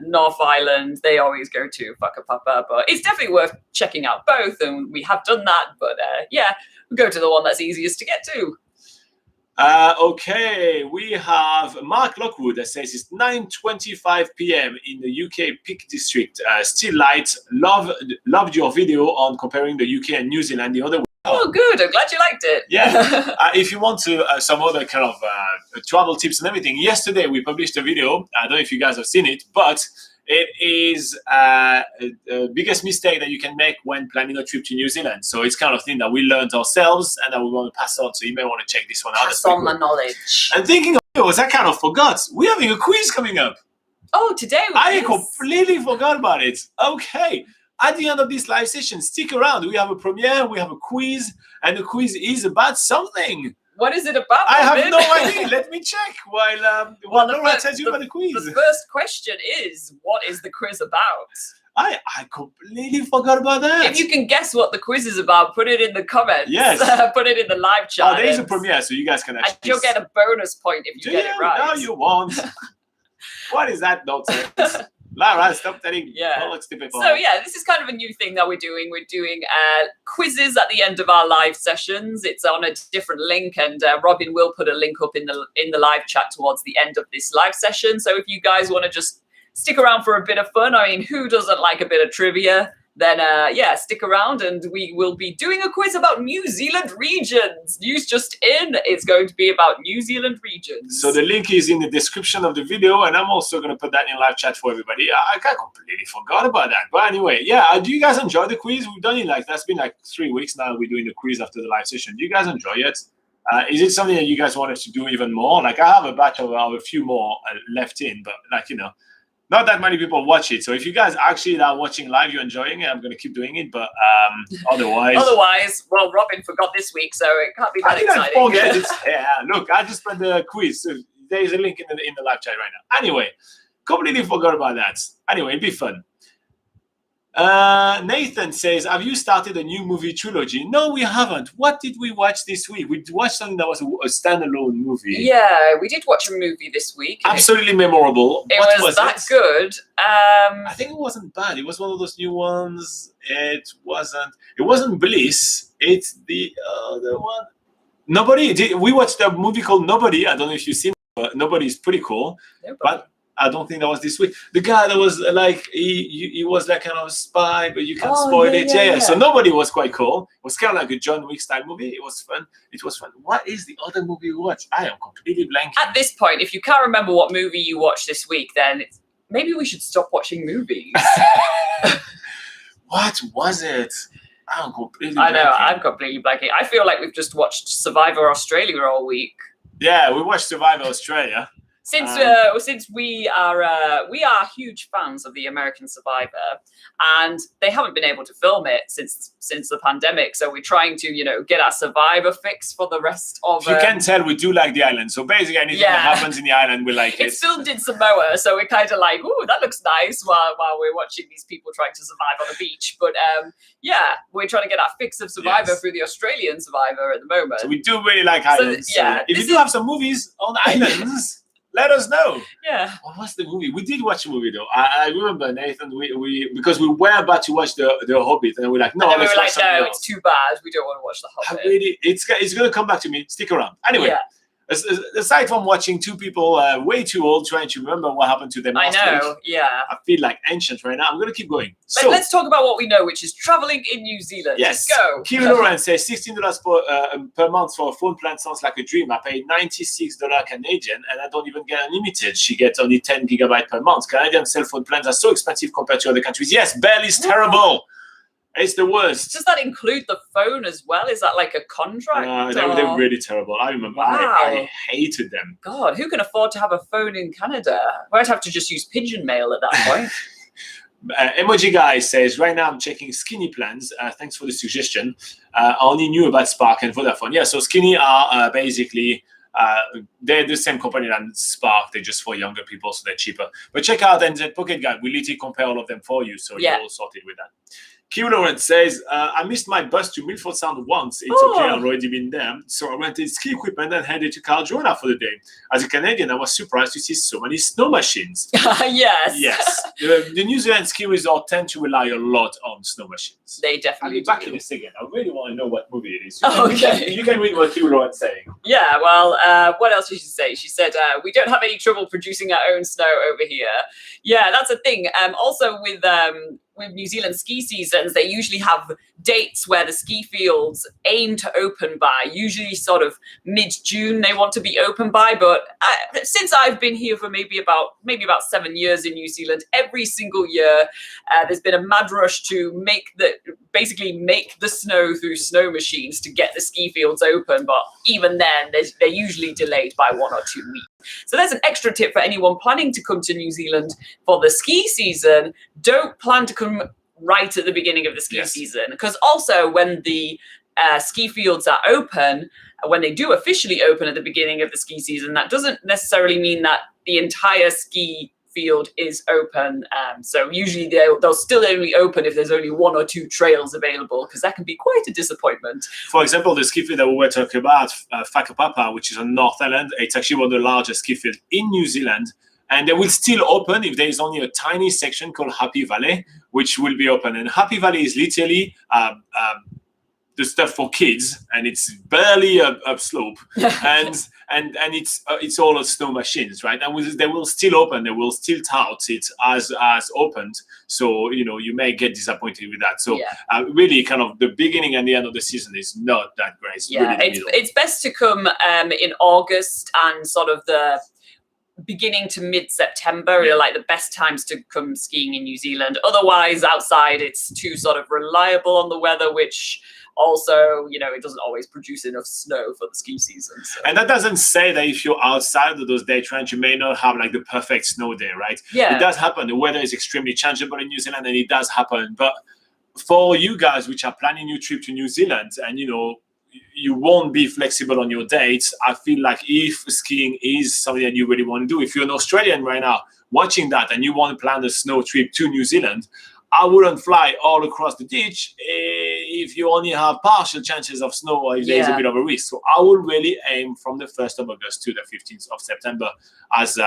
Speaker 1: North Island, they always go to Whakapapa. But it's definitely worth checking out both, and we have done that. But we'll go to the one that's easiest to get to.
Speaker 2: Okay, we have Mark Lockwood that says it's 9:25 p.m. in the UK Peak District. Still light. Loved your video on comparing the UK and New Zealand the other way.
Speaker 1: Oh, good. I'm glad you liked it.
Speaker 2: Yeah. If you want to some other kind of travel tips and everything, yesterday we published a video. I don't know if you guys have seen it, but it is the biggest mistake that you can make when planning a trip to New Zealand. So it's kind of thing that we learned ourselves and that we want to pass on. So you may want to check this one out.
Speaker 1: Pass on the knowledge.
Speaker 2: And thinking of videos, I kind of forgot. We're having a quiz coming up.
Speaker 1: Oh, today?
Speaker 2: I completely forgot about it. Okay. At the end of this live session, stick around. We have a premiere, we have a quiz, and the quiz is about something.
Speaker 1: What is it about?
Speaker 2: I have no idea. Let me check while Laura tells you about the quiz.
Speaker 1: The first question is, what is the quiz about?
Speaker 2: I completely forgot about that.
Speaker 1: If you can guess what the quiz is about, put it in the comments.
Speaker 2: Yes.
Speaker 1: Put it in the live chat.
Speaker 2: Oh, there is a premiere, so you guys can actually...
Speaker 1: And you'll get a bonus point if you get it right.
Speaker 2: No, you won't. What is that nonsense? Lara, stop telling bollocks to people.
Speaker 1: So this is kind of a new thing that we're doing. We're doing quizzes at the end of our live sessions. It's on a different link, and Robin will put a link up in the live chat towards the end of this live session. So if you guys want to just stick around for a bit of fun, I mean, who doesn't like a bit of trivia? Then stick around, and we will be doing a quiz about New Zealand regions. News just in, it's going to be about New Zealand regions. So the link is in the description of the video, and I'm also going to put that in live chat for everybody. I completely forgot about that. But anyway, do you guys enjoy the quiz? We've done it that's been 3 weeks now. We're doing the quiz after the live session. Do you guys enjoy it? Is it something that you guys wanted to do even more? I have a batch of a few more left in, but not that many people watch it. So if you guys actually are watching live, you're enjoying it, I'm going to keep doing it. But otherwise... well, Robin forgot this week, so it can't be that exciting.
Speaker 2: I forget it. Yeah, look, I just put the quiz. So there is a link in the live chat right now. Anyway, completely forgot about that. Anyway, it'd be fun. Nathan says, have you started a new movie trilogy? No, we haven't. What did we watch this week? We watched something that was a standalone movie.
Speaker 1: Yeah, we did watch a movie this week.
Speaker 2: Absolutely memorable.
Speaker 1: It was that good.
Speaker 2: I think it wasn't bad. It was one of those new ones. It wasn't Bliss. It's the other one. Nobody. We watched a movie called Nobody. I don't know if you've seen it, but Nobody is pretty cool. Nobody. But I don't think that was this week. The guy that was he was kind of a spy, but you can't spoil it. Yeah. So Nobody was quite cool. It was kind of like a John Wick style movie. It was fun. What is the other movie you watched? I am completely blanking.
Speaker 1: At this point, if you can't remember what movie you watched this week, then maybe we should stop watching movies.
Speaker 2: What was it? I'm completely
Speaker 1: blanking. I feel like we've just watched Survivor Australia all week.
Speaker 2: Yeah, we watched Survivor Australia.
Speaker 1: Since we are huge fans of the American Survivor, and they haven't been able to film it since the pandemic, so we're trying to get our Survivor fix for the rest of.
Speaker 2: You can tell we do like the island, so basically anything that happens in the island, we like it.
Speaker 1: It's filmed in Samoa, so we're kind of like, ooh, that looks nice while we're watching these people trying to survive on the beach. But we're trying to get our fix of Survivor through the Australian Survivor at the moment.
Speaker 2: So we do really like islands. So, if you do have some movies on islands. Let us know.
Speaker 1: Yeah.
Speaker 2: What was the movie? We did watch a movie though. I remember, Nathan. Because we were about to watch the Hobbit, and we're like, no, let's watch something else.
Speaker 1: It's too bad. We don't want to watch the Hobbit.
Speaker 2: It's going to come back to me. Stick around. Anyway, aside from watching two people way too old trying to remember what happened to them last week, I feel like ancient right now. I'm going to keep going. So
Speaker 1: let's talk about what we know, which is traveling in New Zealand.
Speaker 2: Yes.
Speaker 1: Let's go.
Speaker 2: Kira Lawrence says $16 per month for a phone plan sounds like a dream. I paid $96 Canadian, and I don't even get unlimited. She gets only 10 gigabytes per month. Canadian cell phone plans are so expensive compared to other countries. Yes, Bell is terrible. It's the worst.
Speaker 1: Does that include the phone as well? Is that like a contract?
Speaker 2: They're really terrible. I remember.
Speaker 1: Wow.
Speaker 2: I hated them.
Speaker 1: God, who can afford to have a phone in Canada? We'd have to just use pigeon mail at that point.
Speaker 2: Emoji Guy says, right now I'm checking Skinny plans. Thanks for the suggestion. I only knew about Spark and Vodafone. Yeah, so Skinny are basically, they're the same company than Spark. They're just for younger people, so they're cheaper. But check out NZ Pocket Guide. We literally compare all of them for you, so you're all sorted with that. Q Lawrence says, I missed my bus to Milford Sound once. It's okay, I've already been there. So I rented ski equipment and headed to Cardrona for the day. As a Canadian, I was surprised to see so many snow machines.
Speaker 1: Yes.
Speaker 2: Yes. The New Zealand ski resort tend to rely a lot on snow machines.
Speaker 1: They definitely do.
Speaker 2: Back in a second. I really want to know what movie it is. You can read what Q Lawrence is saying.
Speaker 1: Yeah, well, what else did she say? She said, we don't have any trouble producing our own snow over here. Yeah, that's a thing. Also with New Zealand ski seasons, they usually have dates where the ski fields aim to open by, usually sort of mid-June they want to be open by, but since I've been here for maybe about 7 years in New Zealand, every single year there's been a mad rush to make the snow through snow machines to get the ski fields open, but even then they're usually delayed by 1 or 2 weeks. So there's an extra tip for anyone planning to come to New Zealand for the ski season. Don't plan to come right at the beginning of the ski season, because also when the ski fields are open, when they do officially open at the beginning of the ski season, that doesn't necessarily mean that the entire ski field is open. So usually they'll still only open if there's only 1 or 2 trails available, because that can be quite a disappointment.
Speaker 2: For example, the ski field that we were talking about, Whakapapa, which is on North Island, it's actually one of the largest ski fields in New Zealand. And they will still open if there is only a tiny section called Happy Valley, which will be open. And Happy Valley is literally the stuff for kids, and it's barely upslope, and it's all of snow machines, right? And they will still open. They will still tout it as opened. So you may get disappointed with that. So really, kind of the beginning and the end of the season is not that great.
Speaker 1: It's best to come in August and sort of the beginning to mid-September are like the best times to come skiing in New Zealand. Otherwise, outside it's too sort of reliable on the weather, which also, it doesn't always produce enough snow for the ski season. So.
Speaker 2: And that doesn't say that if you're outside of those day trends, you may not have like the perfect snow day, right?
Speaker 1: Yeah.
Speaker 2: It does happen. The weather is extremely changeable in New Zealand, and it does happen. But for you guys which are planning your trip to New Zealand, and you won't be flexible on your dates, I feel like if skiing is something that you really want to do, if you're an Australian right now watching that and you want to plan a snow trip to New Zealand, I wouldn't fly all across the ditch if you only have partial chances of snow or if there's a bit of a risk. So I would really aim from the 1st of August to the 15th of September as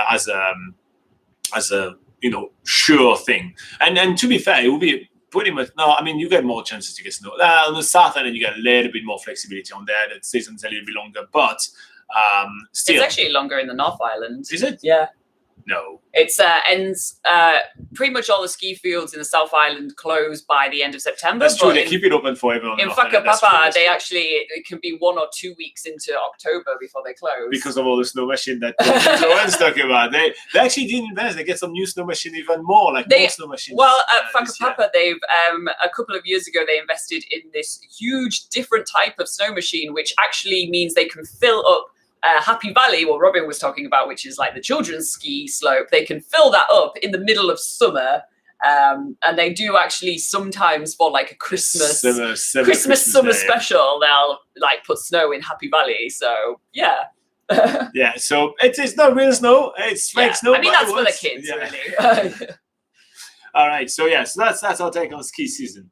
Speaker 2: a sure thing. And to be fair, it will be pretty much, you get more chances to get snow. On the South Island, you get a little bit more flexibility on there. The season's a little bit longer, but still.
Speaker 1: It's actually longer in the North Island.
Speaker 2: Is it?
Speaker 1: Yeah.
Speaker 2: No.
Speaker 1: It's ends pretty much all the ski fields in the South Island close by the end of September.
Speaker 2: That's true. They keep it open for everyone.
Speaker 1: In Whakapapa, it can be 1 or 2 weeks into October before they close.
Speaker 2: Because of all the snow machine that Joanne's talking about. They actually did invest. They get some new snow machine, even more, more snow machines.
Speaker 1: Well, at Whakapapa, they've a couple of years ago, they invested in this huge different type of snow machine, which actually means they can fill up Happy Valley, what Robin was talking about, which is like the children's ski slope. They can fill that up in the middle of summer, and they do actually sometimes for like a Christmas summer special, they'll like put snow in Happy Valley. So yeah.
Speaker 2: So it's not real snow, it's fake snow.
Speaker 1: I mean, that's for the kids, really.
Speaker 2: All right, so that's our take on ski season.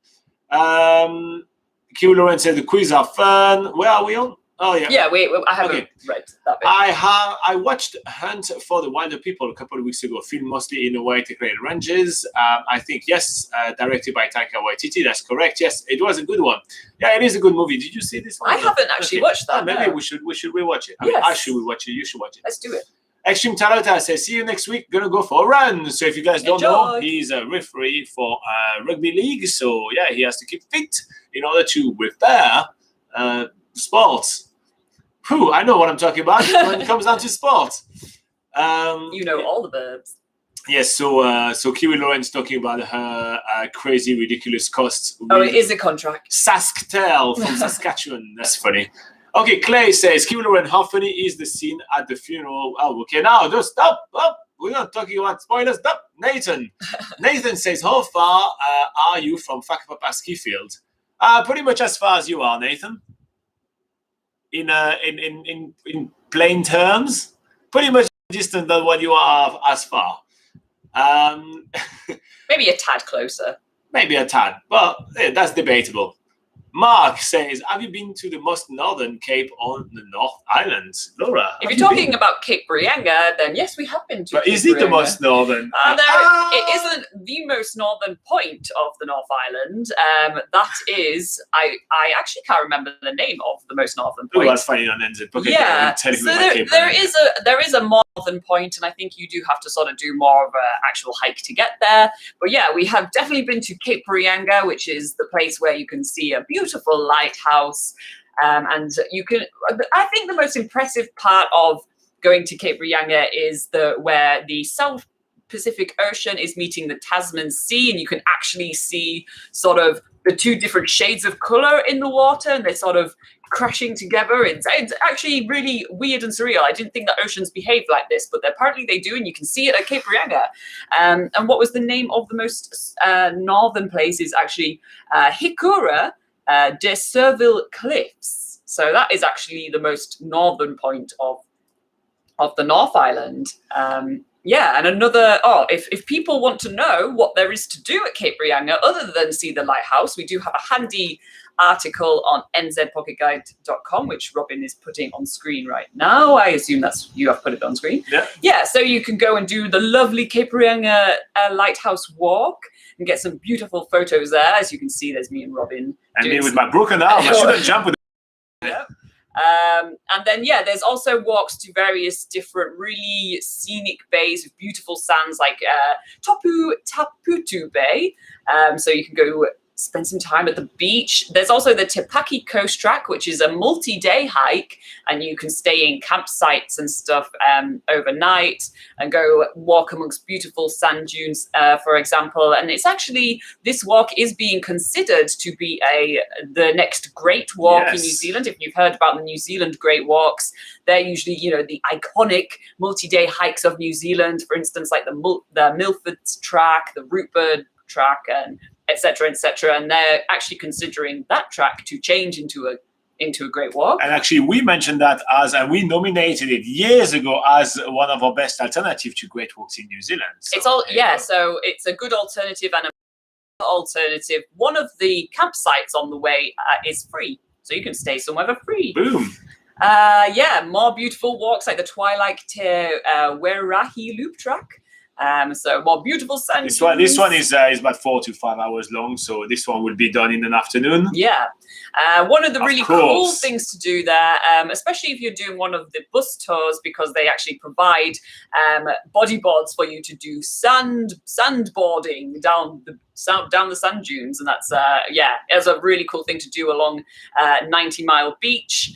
Speaker 2: Q Lauren said the quiz are fun. Where are we on? Oh yeah.
Speaker 1: Yeah, I haven't read that bit.
Speaker 2: I watched Hunt for the Wilder People a couple of weeks ago, filmed mostly in Hawaii Great Ranges. I think directed by Taika Waititi. That's correct. Yes, it was a good one. Yeah, it is a good movie. Did you see this one?
Speaker 1: I haven't actually watched that.
Speaker 2: Maybe we should rewatch it. I should rewatch it. You should watch it.
Speaker 1: Let's do it.
Speaker 2: Extreme Talota says, see you next week. Gonna go for a run. So if you guys don't know, he's a referee for rugby league. So yeah, he has to keep fit in order to repair sports. I know what I'm talking about when it comes down to sports.
Speaker 1: All the verbs.
Speaker 2: Yes, so Kiwi Lauren's talking about her crazy, ridiculous costs.
Speaker 1: Oh, it is a contract.
Speaker 2: Sasktel from Saskatchewan. That's funny. Okay, Clay says, Kiwi Lauren, how funny is the scene at the funeral? Oh, okay, now just stop. Oh, we're not talking about spoilers. Stop. Nathan says, how far are you from Whakapapa ski field? Pretty much as far as you are, Nathan. In plain terms, pretty much distant than what you are as far.
Speaker 1: Maybe a tad closer.
Speaker 2: Maybe a tad, but that's debatable. Mark says, have you been to the most northern cape on the North Island? Laura,
Speaker 1: if you're talking about Cape Reinga, then yes, we have been to
Speaker 2: But
Speaker 1: Cape
Speaker 2: is it the
Speaker 1: Reinga.
Speaker 2: most northern?
Speaker 1: It isn't the most northern point of the North Island. That is, I actually can't remember the name of the most northern point.
Speaker 2: Oh, that's funny on NZDT.
Speaker 1: Yeah, so there is a northern point, and I think you do have to sort of do more of an actual hike to get there. But yeah, we have definitely been to Cape Reinga, which is the place where you can see a beautiful lighthouse. And you can, I think the most impressive part of going to Cape Reinga is where the South Pacific Ocean is meeting the Tasman Sea, and you can actually see sort of the two different shades of color in the water, and they're sort of crashing together. It's actually really weird and surreal. I didn't think that oceans behave like this, but apparently they do, and you can see it at Cape Reinga. And what was the name of the most northern place is actually Hikura de Surville Cliffs. So that is actually the most northern point of the North Island. Yeah, and another, if people want to know what there is to do at Cape Reinga other than see the lighthouse, we do have a handy article on nzpocketguide.com, which Robin is putting on screen right now. I assume you have put it on screen. Yeah, so you can go and do the lovely Cape Reinga lighthouse walk and get some beautiful photos there. As you can see, there's me and Robin.
Speaker 2: And me with my broken arm. I shouldn't jump with it.
Speaker 1: Yeah. And then, yeah, there's also walks to various different really scenic bays with beautiful sands like Taputu Bay. So you can go spend some time at the beach. There's also the Te Paki Coast Track, which is a multi-day hike, and you can stay in campsites and stuff overnight and go walk amongst beautiful sand dunes, for example. And it's actually, this walk is being considered to be the next great walk in New Zealand. If you've heard about the New Zealand Great Walks, they're usually, the iconic multi-day hikes of New Zealand, for instance, like the Milford Track, the Rupert Track, and etc., and they're actually considering that track to change into a great walk. And
Speaker 2: actually, we mentioned that and we nominated it years ago as one of our best alternatives to great walks in New Zealand. So
Speaker 1: so it's a good alternative and an alternative. One of the campsites on the way is free, so you can stay somewhere for free.
Speaker 2: Boom.
Speaker 1: More beautiful walks like the Twilight Te Werahi Loop Track. So more beautiful sand.
Speaker 2: This one is about 4 to 5 hours long, so this one will be done in an afternoon.
Speaker 1: Yeah. One of the really cool things to do there, especially if you're doing one of the bus tours, because they actually provide bodyboards for you to do sandboarding down the sand dunes, and that's it's a really cool thing to do along 90 Mile Beach.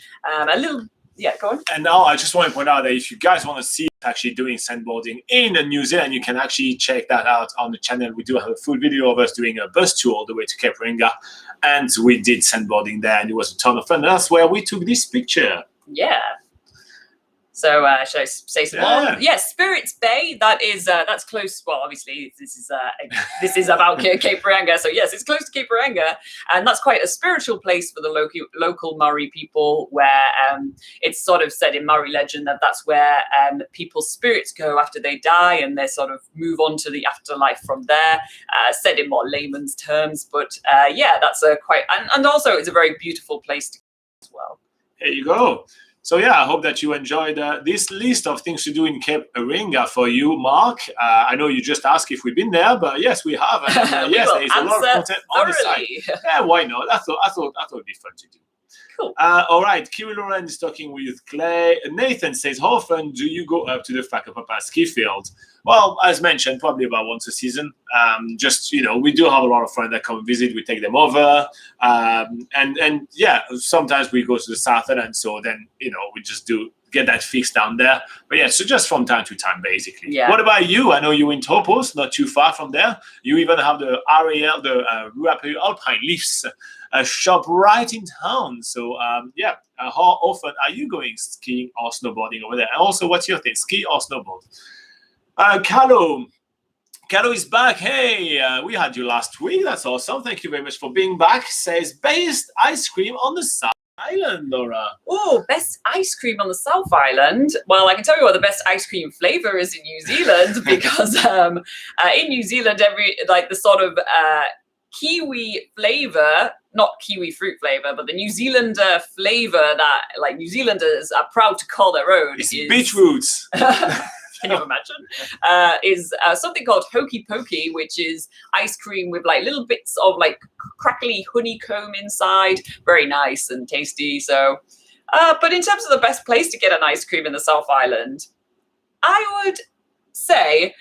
Speaker 1: Go on.
Speaker 2: And now I just want to point out that if you guys want to see actually doing sandboarding in New Zealand, you can actually check that out on the channel. We do have a full video of us doing a bus tour all the way to Cape Reinga, and we did sandboarding there, and it was a ton of fun. That's where we took this picture.
Speaker 1: Yeah. So should I say some more? Yes, Spirits Bay. That's close. Well, obviously this is about Cape Reinga. So yes, it's close to Cape Reinga, and that's quite a spiritual place for the local Maori people. Where it's sort of said in Maori legend that that's where people's spirits go after they die, and they sort of move on to the afterlife from there. Said in more layman's terms, but that's and also it's a very beautiful place to go as well.
Speaker 2: There you go. So I hope that you enjoyed this list of things to do in Cape Reinga for you, Mark. I know you just asked if we've been there, but yes, we have. And yes, there is a lot of content on the site. Yeah, why not? I thought it'd be fun to do.
Speaker 1: Cool.
Speaker 2: All right, Kiwi Lauren is talking with Clay. Nathan says, how often do you go up to the Whakapapa ski field? Well, as mentioned, probably about once a season. We do have a lot of friends that come visit. We take them over. Sometimes we go to the South Island. So then, we just do get that fixed down there. But yeah, so just from time to time, basically.
Speaker 1: Yeah.
Speaker 2: What about you? I know you're in Topos, not too far from there. You even have the RAL, the Whakapapa Alpine Lifts shop right in town. So how often are you going skiing or snowboarding over there? And also, what's your thing, ski or snowboard? Carlo is back. Hey, we had you last week. That's awesome. Thank you very much for being back. Says best ice cream on the South Island, Laura.
Speaker 1: Oh, best ice cream on the South Island. Well, I can tell you what the best ice cream flavor is in New Zealand because in New Zealand, the sort of kiwi flavor, not kiwi fruit flavor, but the New Zealander flavor that like New Zealanders are proud to call their own
Speaker 2: is
Speaker 1: is
Speaker 2: beetroots.
Speaker 1: Can you imagine? Is something called hokey pokey, which is ice cream with like little bits of like crackly honeycomb inside. Very nice and tasty. So, but in terms of the best place to get an ice cream in the South Island, I would say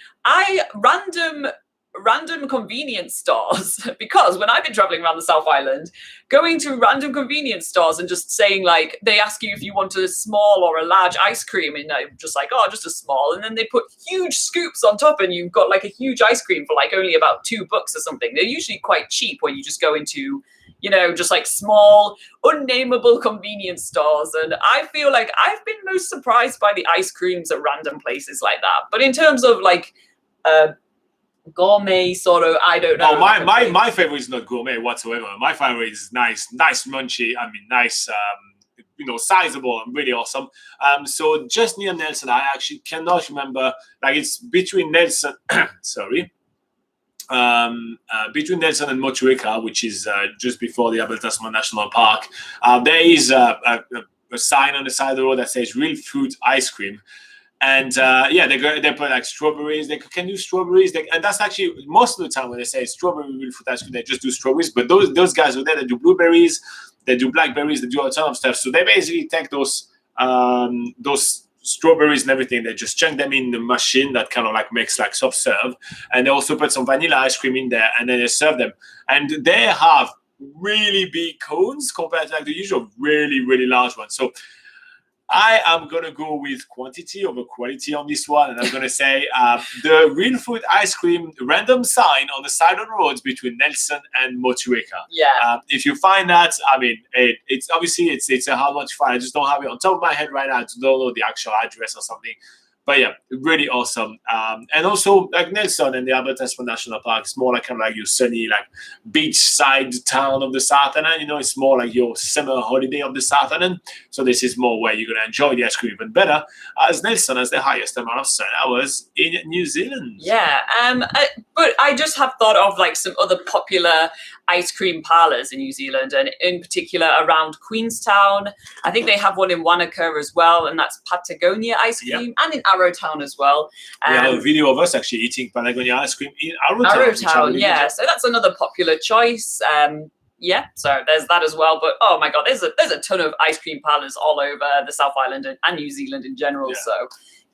Speaker 1: random convenience stores, because when I've been traveling around the South Island, going to random convenience stores and just saying like, they ask you if you want a small or a large ice cream, and just like, oh, just a small, and then they put huge scoops on top and you've got like a huge ice cream for like only about $2 or something. They're usually quite cheap when you just go into, just like small, unnameable convenience stores. And I feel like I've been most surprised by the ice creams at random places like that. But in terms of like, gourmet sort of, I don't know.
Speaker 2: Oh, my favorite is not gourmet whatsoever. My favorite is nice munchy. I mean, nice, sizable and really awesome. So just near Nelson, I actually cannot remember. Like it's between Nelson, sorry, between Nelson and Motueka, which is just before the Abel Tasman National Park. There is a sign on the side of the road that says "Real Fruit Ice Cream." And they put like strawberries. They can do strawberries, and that's actually most of the time when they say strawberry real fruit ice cream, they just do strawberries. But those guys over there, they do blueberries, they do blackberries, they do all ton of stuff. So they basically take those strawberries and everything. They just chunk them in the machine that kind of like makes like soft serve, and they also put some vanilla ice cream in there, and then they serve them. And they have really big cones compared to like the usual really really large ones. So I am going to go with quantity over quality on this one. And I'm going to say the real fruit ice cream random sign on the side of the roads between Nelson and Motueka.
Speaker 1: Yeah.
Speaker 2: If you find that, I mean, it's obviously it's a how much fun. I just don't have it on top of my head right now. I just don't know the actual address or something. But yeah, really awesome. And also like Nelson and the Albert Tasman National Park, it's more like kind of like your sunny, like beachside town of the South Island. It's more like your summer holiday of the South Island. So this is more where you're gonna enjoy the ice cream even better, as Nelson has the highest amount of sun hours in New Zealand.
Speaker 1: Yeah. But I just have thought of like some other popular ice cream parlors in New Zealand, and in particular around Queenstown. I think they have one in Wanaka as well, and that's Patagonia ice cream, and in Arrowtown as well.
Speaker 2: We have a video of us actually eating Patagonia ice cream in Arrowtown.
Speaker 1: Yeah, so that's another popular choice. So there's that as well. But oh my God, there's a ton of ice cream parlors all over the South Island and New Zealand in general.
Speaker 2: Yeah.
Speaker 1: So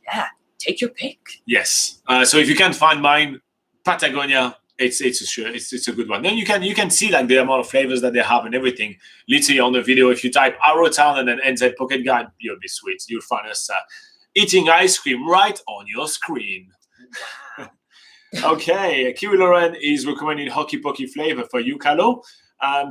Speaker 1: yeah, take your pick.
Speaker 2: Yes. So if you can't find mine, Patagonia, it's a good one. Then you can see like the amount of flavors that they have and everything. Literally on the video, if you type Arrowtown and then NZ Pocket Guide, you'll be sweet. You'll find us eating ice cream right on your screen.
Speaker 1: Wow.
Speaker 2: Okay, Kiwi Lauren is recommending Hockey Pokey flavor for you, Carlo.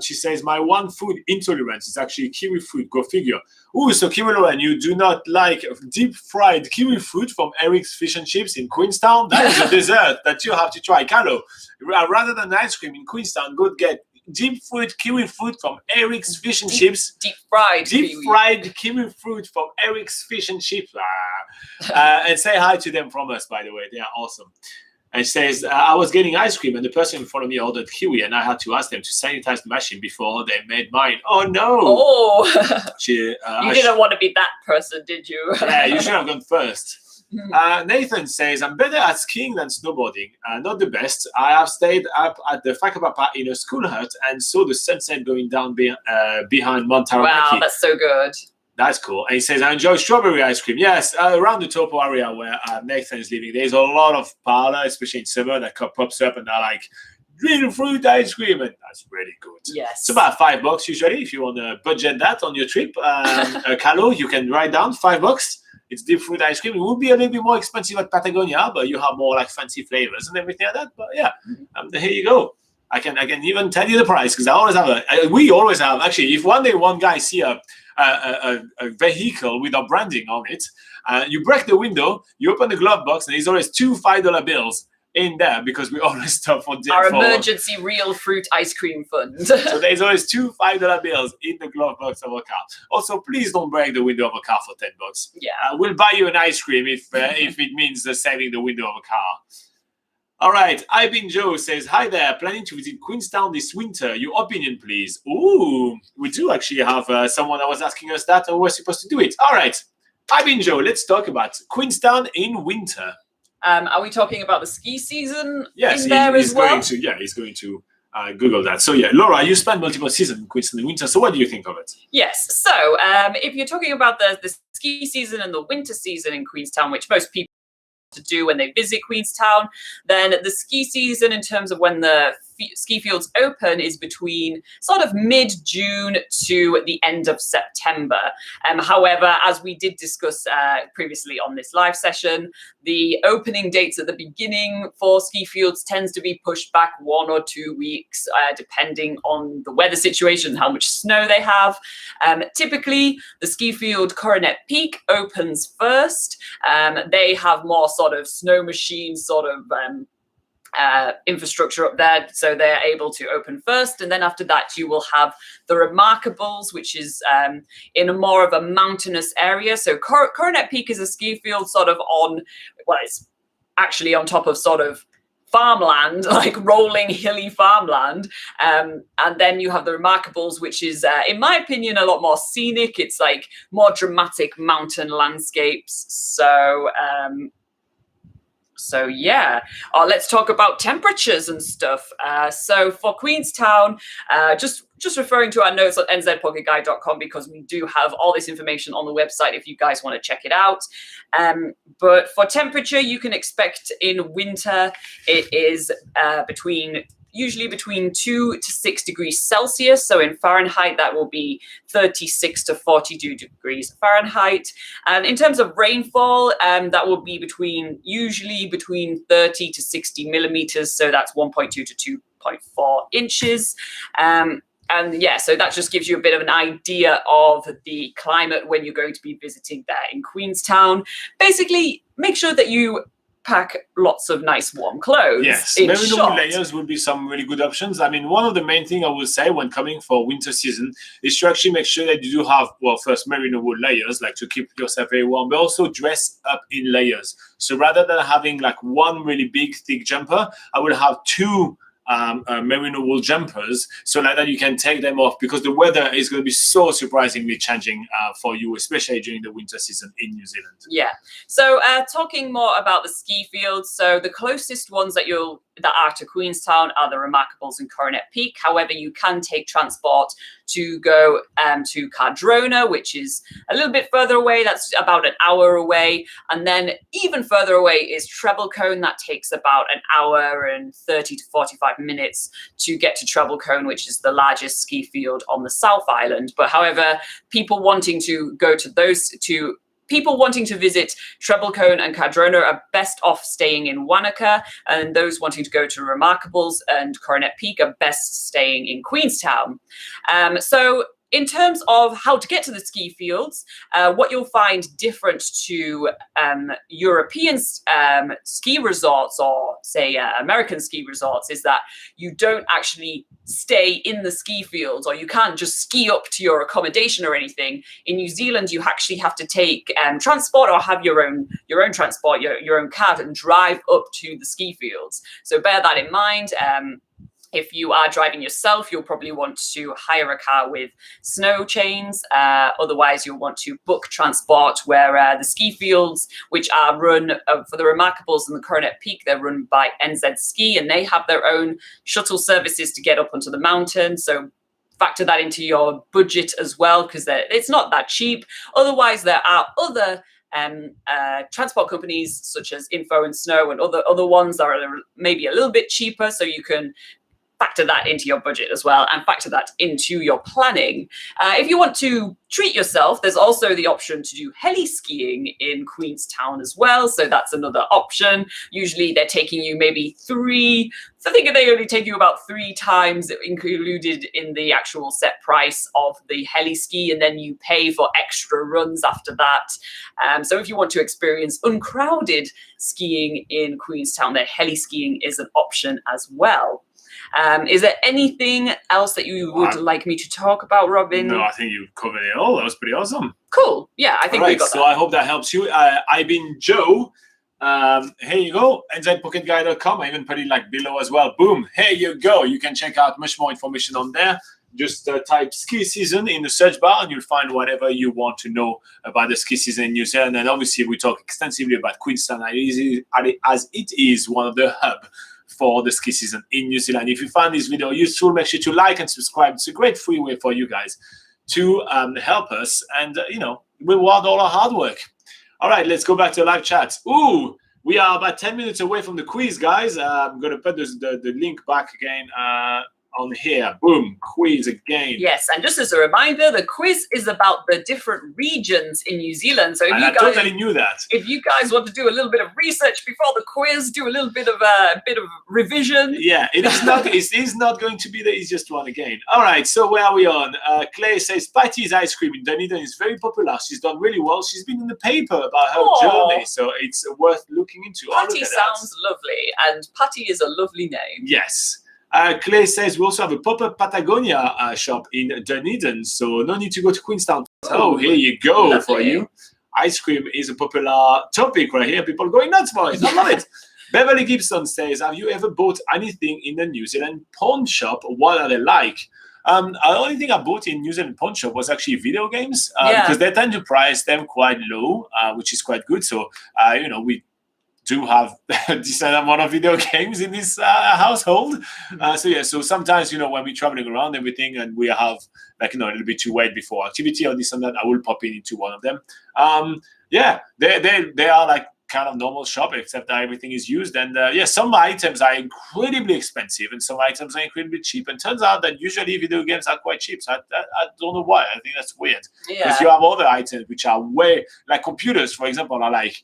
Speaker 2: She says, my one food intolerance is actually kiwi fruit. Go figure. Ooh, so Kiwi Lauren, you do not like deep fried kiwi fruit from Eric's Fish and Chips in Queenstown? That is a dessert that you have to try. Carlo, rather than ice cream in Queenstown, go get deep fried kiwi fruit from Eric's Fish and Chips.
Speaker 1: Deep fried
Speaker 2: kiwi fruit from Eric's Fish and Chips. And say hi to them from us, by the way. They are awesome. And says, I was getting ice cream and the person in front of me ordered kiwi and I had to ask them to sanitize the machine before they made mine. Oh, no.
Speaker 1: Oh, you didn't want to be that person, did you?
Speaker 2: Yeah, you should have gone first. Nathan says, I'm better at skiing than snowboarding. Not the best. I have stayed up at the Whakapapa in a school hut and saw the sunset going down behind Mount Taranaki.
Speaker 1: Wow, that's so good.
Speaker 2: That's cool. And he says, I enjoy strawberry ice cream. Yes, around the Topo area where Nathan is living, there's a lot of parlor, especially in summer, that pops up and they're like real fruit ice cream, and that's really good.
Speaker 1: Yes.
Speaker 2: It's about $5 usually if you want to budget that on your trip. A calo, you can write down $5. It's deep fruit ice cream. It would be a little bit more expensive at Patagonia, but you have more like fancy flavors and everything like that. But yeah, here you go. I can even tell you the price because I always have we always have actually. If one day one guy see a vehicle with a branding on it, you break the window, you open the glove box, and there's always two $5 bills in there because we always stop for
Speaker 1: our emergency real fruit ice cream fund.
Speaker 2: So there's always two $5 bills in the glove box of a car. Also, please don't break the window of a car for $10.
Speaker 1: Yeah,
Speaker 2: we'll buy you an ice cream if it means saving the window of a car. All right, I've been Joe says, hi there, planning to visit Queenstown this winter. Your opinion, please. Ooh, we do actually have someone that was asking us that, and we're supposed to do it. All right, I've been Joe. Let's talk about Queenstown in winter.
Speaker 1: Are we talking about the ski season
Speaker 2: yes,
Speaker 1: in there
Speaker 2: he's
Speaker 1: as well?
Speaker 2: He's going to Google that. So yeah, Laura, you spent multiple seasons in Queenstown in winter. So what do you think of it?
Speaker 1: Yes. So if you're talking about the ski season and the winter season in Queenstown, which most people to do when they visit Queenstown, then the ski season in terms of when the ski fields open is between sort of mid-June to the end of September. However, as we did discuss previously on this live session, the opening dates at the beginning for ski fields tends to be pushed back 1 or 2 weeks, depending on the weather situation, how much snow they have. Typically, the ski field Coronet Peak opens first. They have more sort of snow machine sort of infrastructure up there, so they're able to open first, and then after that you will have the Remarkables, which is in a more of a mountainous area. So Coronet Peak is a ski field sort of on, well, it's actually on top of sort of farmland, like rolling hilly farmland, and then you have the Remarkables, which is in my opinion a lot more scenic. It's like more dramatic mountain landscapes. So yeah, let's talk about temperatures and stuff. So for Queenstown, just referring to our notes on nzpocketguide.com, because we do have all this information on the website if you guys want to check it out. But for temperature, you can expect in winter, it is usually between 2 to 6 degrees Celsius. So in Fahrenheit, that will be 36 to 42 degrees Fahrenheit. And in terms of rainfall, that will be usually between 30 to 60 millimeters. So that's 1.2 to 2.4 inches. And yeah, so that just gives you a bit of an idea of the climate when you're going to be visiting there in Queenstown. Basically, make sure that you pack lots of nice warm clothes.
Speaker 2: Yes, merino layers would be some really good options. I mean, one of the main things I would say when coming for winter season is to actually make sure that you do have, well, first merino wool layers, like to keep yourself very warm, but also dress up in layers. So rather than having like one really big thick jumper, I would have two merino wool jumpers, so like that you can take them off, because the weather is going to be so surprisingly changing for you, especially during the winter season in New Zealand. Yeah. So talking more about the ski fields, so the closest ones that are to Queenstown are the Remarkables and Coronet Peak. However, you can take transport to go to Cardrona, which is a little bit further away. That's about an hour away. And then even further away is Treble Cone. That takes about an hour and 30 to 45 minutes to get to Treble Cone, which is the largest ski field on the South Island. But however, people wanting to visit Treble Cone and Cardrona are best off staying in Wanaka, and those wanting to go to Remarkables and Coronet Peak are best staying in Queenstown. So in terms of how to get to the ski fields, what you'll find different to European ski resorts or, say, American ski resorts is that you don't actually stay in the ski fields, or you can't just ski up to your accommodation or anything. In New Zealand, you actually have to take transport, or have your own transport, your own car, and drive up to the ski fields. So bear that in mind. If you are driving yourself, you'll probably want to hire a car with snow chains. Otherwise, you'll want to book transport, where the ski fields, which are run for the Remarkables and the Coronet Peak, they're run by NZ Ski, and they have their own shuttle services to get up onto the mountain. So factor that into your budget as well, because it's not that cheap. Otherwise, there are other transport companies such as Info and Snow and other ones that are maybe a little bit cheaper, so you can
Speaker 1: factor that into your budget as well and factor that into your planning. If you want to treat yourself, there's also the option to do heli skiing in Queenstown as well. So that's another option. Usually they're taking you maybe I think they only take you about 3 times included in the actual set price of the heli ski, and then you pay for extra runs after that. So if you want to experience uncrowded skiing in Queenstown, then heli skiing is an option as well. Is there anything else that you would like me to talk about, Robin?
Speaker 2: No, I think you've covered it all. That was pretty awesome.
Speaker 1: Cool. Yeah, I think we got that.
Speaker 2: So I hope that helps you. I've been Joe. Here you go, nzpocketguide.com. I even put it like below as well. Boom, here you go. You can check out much more information on there. Just type ski season in the search bar and you'll find whatever you want to know about the ski season in New Zealand. And obviously we talk extensively about Queenstown as it is one of the hub for the ski season in New Zealand. If you find this video useful, make sure to like and subscribe. It's a great free way for you guys to help us and reward all our hard work. All right, let's go back to live chat. Ooh, we are about 10 minutes away from the quiz, guys. I'm going to put the link back again on here. Boom, quiz again.
Speaker 1: Yes, and just as a reminder, the quiz is about the different regions in New Zealand. So
Speaker 2: I totally knew that.
Speaker 1: If you guys want to do a little bit of research before the quiz, do a little bit of revision.
Speaker 2: Yeah, it is not going to be the easiest one again. All right, so where are we on? Clay says Patty's ice cream in Dunedin is very popular. She's done really well. She's been in the paper about her journey, so it's worth looking into.
Speaker 1: Patty sounds lovely, and Patty is a lovely name.
Speaker 2: Yes. Clay says we also have a pop-up Patagonia shop in Dunedin, so no need to go to Queenstown. Oh, here you go. Lovely. For you. Ice cream is a popular topic right here. People are going nuts for it. I love it. Beverly Gibson says, have you ever bought anything in the New Zealand pawn shop? What are they like? The only thing I bought in New Zealand pawn shop was actually video games because they tend to price them quite low, which is quite good. So, we do have a decent amount of video games in this household. So sometimes, when we're traveling around everything and we have a little bit to wait before activity or this and that, I will pop into one of them. They are like kind of normal shop, except that everything is used. And some items are incredibly expensive and some items are incredibly cheap. And turns out that usually video games are quite cheap. So I don't know why. I think that's weird. Because you have other items which are way, like computers, for example, are like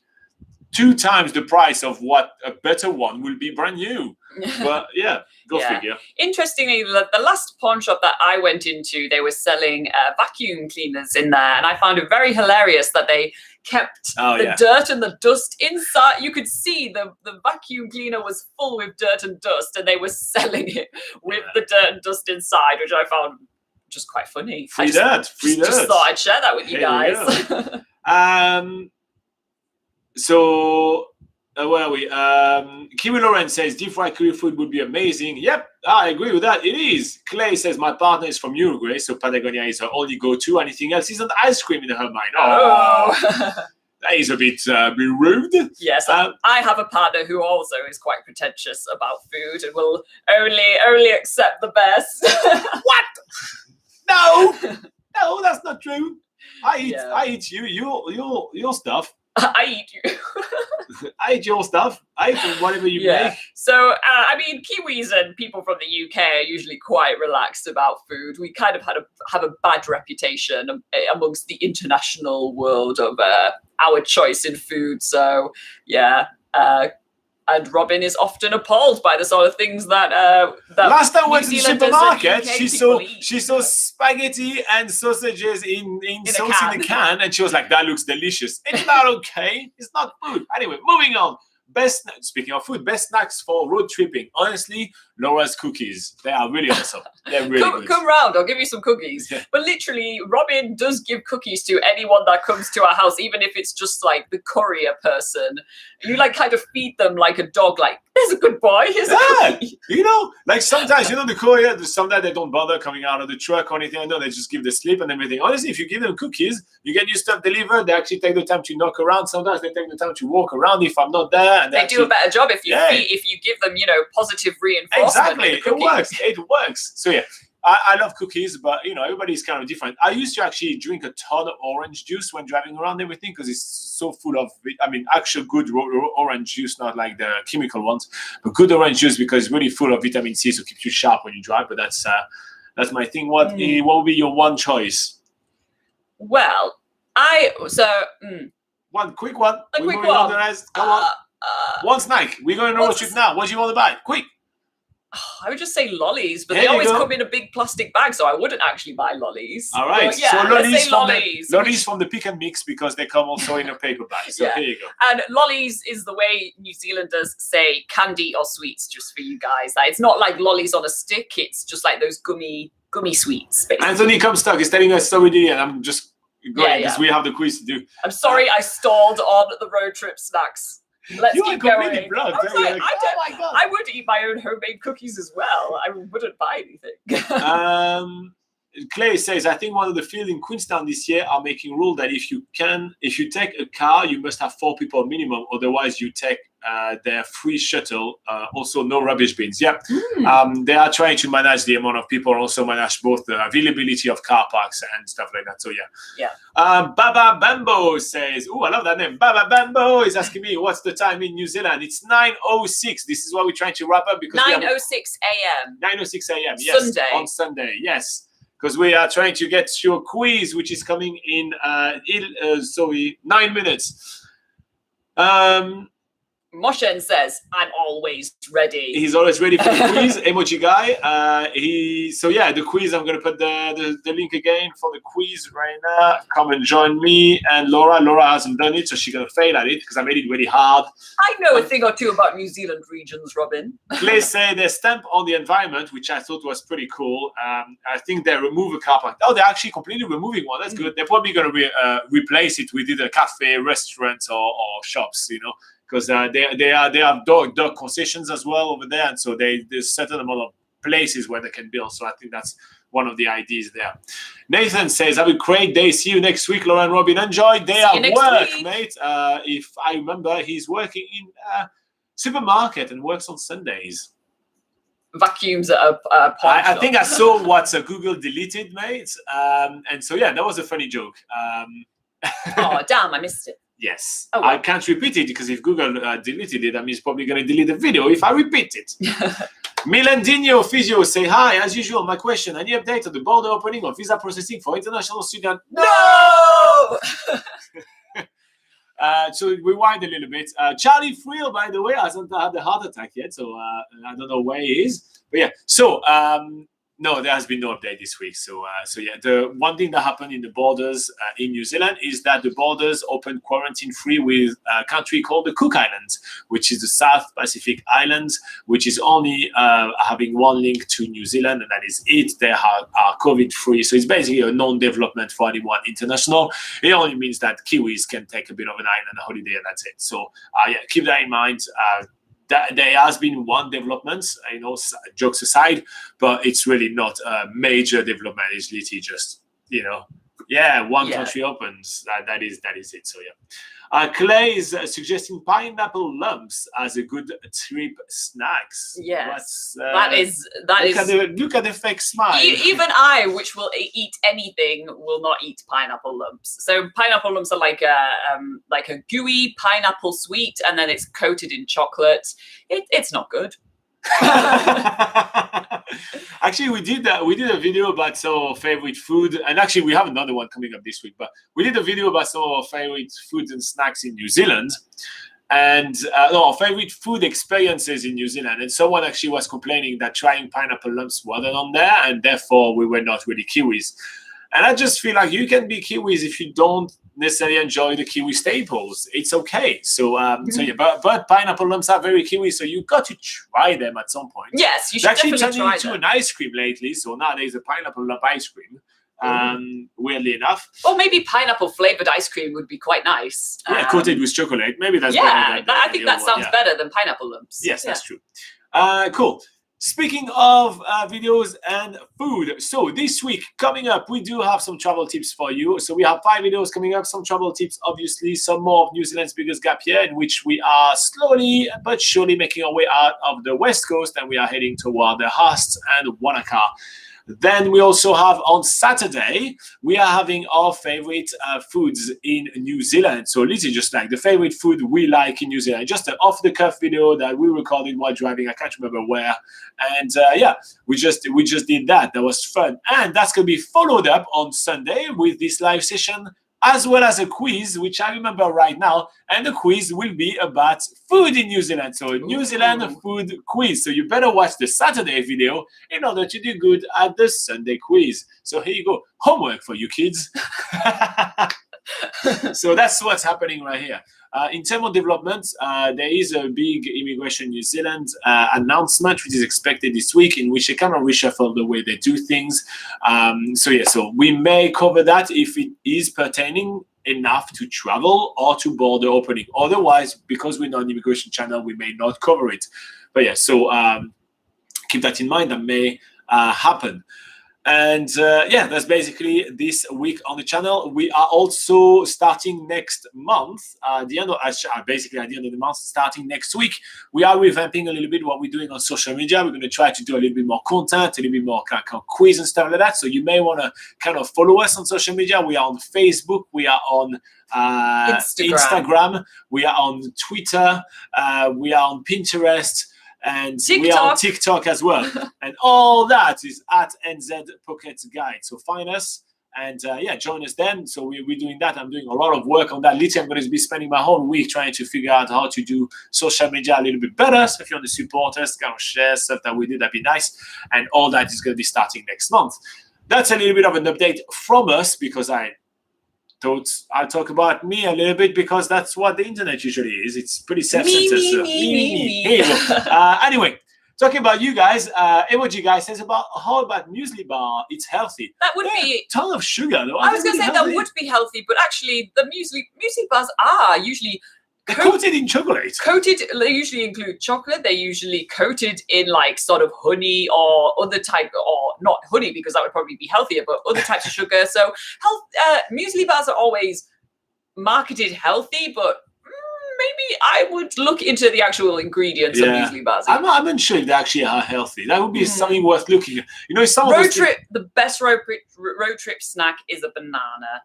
Speaker 2: 2 times the price of what a better one will be brand new. But go figure. Interestingly,
Speaker 1: the last pawn shop that I went into, they were selling vacuum cleaners in there, and I found it very hilarious that they kept the dirt and the dust inside. You could see the vacuum cleaner was full with dirt and dust, and they were selling it with the dirt and dust inside, which I found just quite funny.
Speaker 2: Free dirt.
Speaker 1: Just thought I'd share that with you guys.
Speaker 2: So, where are we? Kiwi Lauren says, deep fried curry food would be amazing. Yep, I agree with that. It is. Clay says, my partner is from Uruguay, so Patagonia is her only go-to. Anything else isn't ice cream in her mind. Oh, that is a bit rude.
Speaker 1: Yes, I have a partner who also is quite pretentious about food and will only accept the best.
Speaker 2: What? No, that's not true. I eat your stuff.
Speaker 1: I eat you.
Speaker 2: I eat your stuff. I eat whatever you make.
Speaker 1: So, Kiwis and people from the UK are usually quite relaxed about food. We kind of have a bad reputation amongst the international world of our choice in food. So, and Robin is often appalled by the sort of things that
Speaker 2: last time I went to the supermarket, she saw spaghetti and sausages in sauce in a can, and she was like, that looks delicious. It's not okay. It's not food. Anyway, moving on. Speaking of food, best snacks for road tripping. Honestly, Laura's cookies. They are really awesome. They're really good.
Speaker 1: Come round, I'll give you some cookies. Yeah. But literally, Robin does give cookies to anyone that comes to our house, even if it's just like the courier person. You kind of feed them like a dog, like, there's a good boy, here's a cookie.
Speaker 2: Sometimes, the courier, sometimes they don't bother coming out of the truck or anything. They just give the slip and everything. Honestly, if you give them cookies, you get your stuff delivered. They actually take the time to knock around. Sometimes they take the time to walk around if I'm not there. And
Speaker 1: they do a better job if you give them, positive reinforcement.
Speaker 2: Exactly, it works. So I love cookies, but everybody's kind of different. I used to actually drink a ton of orange juice when driving around everything because it's so full of, actual good orange juice, not like the chemical ones, but good orange juice because it's really full of vitamin C, so it keeps you sharp when you drive. But that's my thing. What would be your one choice?
Speaker 1: Well,
Speaker 2: one quick one.
Speaker 1: A quick
Speaker 2: moving on
Speaker 1: one.
Speaker 2: the rest. Come on. One snack. We're going to road trip now. What do you want to buy? Quick.
Speaker 1: I would just say lollies, but
Speaker 2: There
Speaker 1: they
Speaker 2: you
Speaker 1: always
Speaker 2: go.
Speaker 1: come in a big plastic bag, so I wouldn't actually buy lollies.
Speaker 2: All right.
Speaker 1: But yeah,
Speaker 2: so
Speaker 1: let's say lollies.
Speaker 2: lollies from the pick and mix because they come also in a paper bag. So here you go.
Speaker 1: And lollies is the way New Zealanders say candy or sweets, just for you guys. Like, it's not like lollies on a stick. It's just like those gummy sweets, basically.
Speaker 2: Anthony Comstock is telling us story, and I'm just going because we have the quiz to do.
Speaker 1: I'm sorry I stalled on the road trip snacks. Let's keep going.
Speaker 2: Blood,
Speaker 1: I would eat my own homemade cookies as well. I wouldn't buy anything.
Speaker 2: Clay says, I think one of the fields in Queenstown this year are making rule that if you take a car, you must have 4 people minimum. Otherwise, you take their free shuttle. Also, no rubbish bins. Yeah. They are trying to manage the amount of people and also manage both the availability of car parks and stuff like that. So, yeah. Baba Bambo says, I love that name. Baba Bambo is asking me, what's the time in New Zealand? It's 9:06. This is what we're trying to wrap up because
Speaker 1: 9:06 a.m.
Speaker 2: 9:06 a.m. Yes.
Speaker 1: Sunday.
Speaker 2: On Sunday. Yes. Because we are trying to get to a quiz, which is coming in 9 minutes.
Speaker 1: Moshen says, I'm always ready.
Speaker 2: He's always ready for the quiz, emoji guy. The quiz, I'm going to put the link again for the quiz right now. Come and join me. And Laura hasn't done it, so she's going to fail at it because I made it really hard.
Speaker 1: I know a thing or two about New Zealand regions, Robin.
Speaker 2: Clay say they stamp on the environment, which I thought was pretty cool. I think they remove a car park. Oh, they're actually completely removing one. That's good. They're probably going to replace it with either cafe, restaurants, or shops, because they have dog concessions as well over there, and so there's a certain amount of places where they can build. So I think that's one of the ideas there. Nathan says, have a great day. See you next week, Laura and Robin. Enjoy day at work, mate. If I remember, he's working in a supermarket and works on Sundays.
Speaker 1: Vacuums at a pawn
Speaker 2: I
Speaker 1: shop.
Speaker 2: think I saw what Google deleted, mate. And so, that was a funny joke.
Speaker 1: Oh, damn, I missed it.
Speaker 2: Yes.
Speaker 1: Oh, well.
Speaker 2: I can't repeat it because if Google deleted it, that means probably going to delete the video if I repeat it. Milandinho Physio say, hi, as usual, my question, any update on the border opening or visa processing for international students?
Speaker 1: No!
Speaker 2: So rewind a little bit. Charlie Friel, by the way, hasn't had a heart attack yet, so I don't know where he is. But yeah, so no, there has been no update this week. So the one thing that happened in the borders in New Zealand is that the borders opened quarantine-free with a country called the Cook Islands, which is the South Pacific Islands, which is only having one link to New Zealand, and that is it. They are COVID-free. So it's basically a non-development for anyone international. It only means that Kiwis can take a bit of an island holiday, and that's it. So keep that in mind. There has been one development, jokes aside, but it's really not a major development. It's literally just, one country opens. That is it. So Clay is suggesting pineapple lumps as a good trip snacks.
Speaker 1: Yes,
Speaker 2: Look at the fake smile.
Speaker 1: Even I, which will eat anything, will not eat pineapple lumps. So pineapple lumps are like a gooey pineapple sweet, and then it's coated in chocolate. It's not good.
Speaker 2: Actually, we did a video about our favorite food, and actually we have another one coming up this week, but we did a video about some of our favorite foods and snacks in New Zealand, and our favorite food experiences in New Zealand. And someone actually was complaining that trying pineapple lumps wasn't on there, and therefore we were not really Kiwis. And I just feel like you can be Kiwis if you don't necessarily enjoy the Kiwi staples. It's okay. So, but pineapple lumps are very Kiwi, so you got to try them at some point.
Speaker 1: Yes, you should
Speaker 2: actually
Speaker 1: definitely try
Speaker 2: into
Speaker 1: them.
Speaker 2: an ice cream lately. So now there's a pineapple lump ice cream. Weirdly enough.
Speaker 1: Or maybe pineapple flavored ice cream would be quite nice.
Speaker 2: Coated with chocolate. Maybe that's
Speaker 1: better.
Speaker 2: Than
Speaker 1: I think that sounds better than pineapple lumps.
Speaker 2: Yes, that's true. Cool. Speaking of videos and food, so this week coming up, we do have some travel tips for you. So we have 5 videos coming up, some travel tips, obviously, some more of New Zealand's biggest gap year, in which we are slowly but surely making our way out of the West Coast, and we are heading toward the Haast and Wanaka. Then we also have on Saturday, we are having our favorite foods in New Zealand. So literally just like the favorite food we like in New Zealand. Just an off-the-cuff video that we recorded while driving. I can't remember where. And yeah, we just did that. That was fun. And that's going to be followed up on Sunday with this live session, as well as a quiz, which I remember right now. And the quiz will be about food in New Zealand. So a New Zealand food quiz. So you better watch the Saturday video in order to do good at the Sunday quiz. So here you go. Homework for you kids. So that's what's happening right here. In terms of development, there is a big Immigration New Zealand announcement which is expected this week, in which they kind of reshuffle the way they do things. So yeah, so we may cover that if it is pertaining enough to travel or to border opening. Otherwise, because we're not an immigration channel, we may not cover it. But yeah, so keep that in mind. That may happen. And yeah, that's basically this week on the channel. We are also starting next month, basically at the end of the month, starting next week. We are revamping a little bit what we're doing on social media. We're going to try to do a little bit more content, a little bit more kind of quiz and stuff like that. So you may want to kind of follow us on social media. We are on Facebook. We are on Instagram. We are on Twitter. We are on Pinterest. And
Speaker 1: TikTok.
Speaker 2: We are on TikTok as well. And all that is at NZ Pocket Guide. So find us and yeah, join us then. So we're doing that. I'm doing a lot of work on that. Literally, I'm going to be spending my whole week trying to figure out how to do social media a little bit better. So if you want to support us, kind of share stuff that we did, that'd be nice. And all that is going to be starting next month. That's a little bit of an update from us, because I thought I'll talk about me a little bit, because that's what the internet usually is. It's pretty self-centered.
Speaker 1: Me.
Speaker 2: Here you go. Anyway, talking about you guys, Emoji Guy says how about muesli bar? It's healthy.
Speaker 1: That would be
Speaker 2: a ton of sugar though.
Speaker 1: I was going to say that would be healthy, but actually the muesli bars are usually
Speaker 2: coated in chocolate.
Speaker 1: They usually include chocolate. They're usually coated in like sort of honey or other type, or not honey because that would probably be healthier, but other types of sugar. So muesli bars are always marketed healthy, but maybe I would look into the actual ingredients of muesli bars.
Speaker 2: I'm not sure if they actually are healthy. That would be something worth looking at. You know, some
Speaker 1: the best road trip snack is a banana.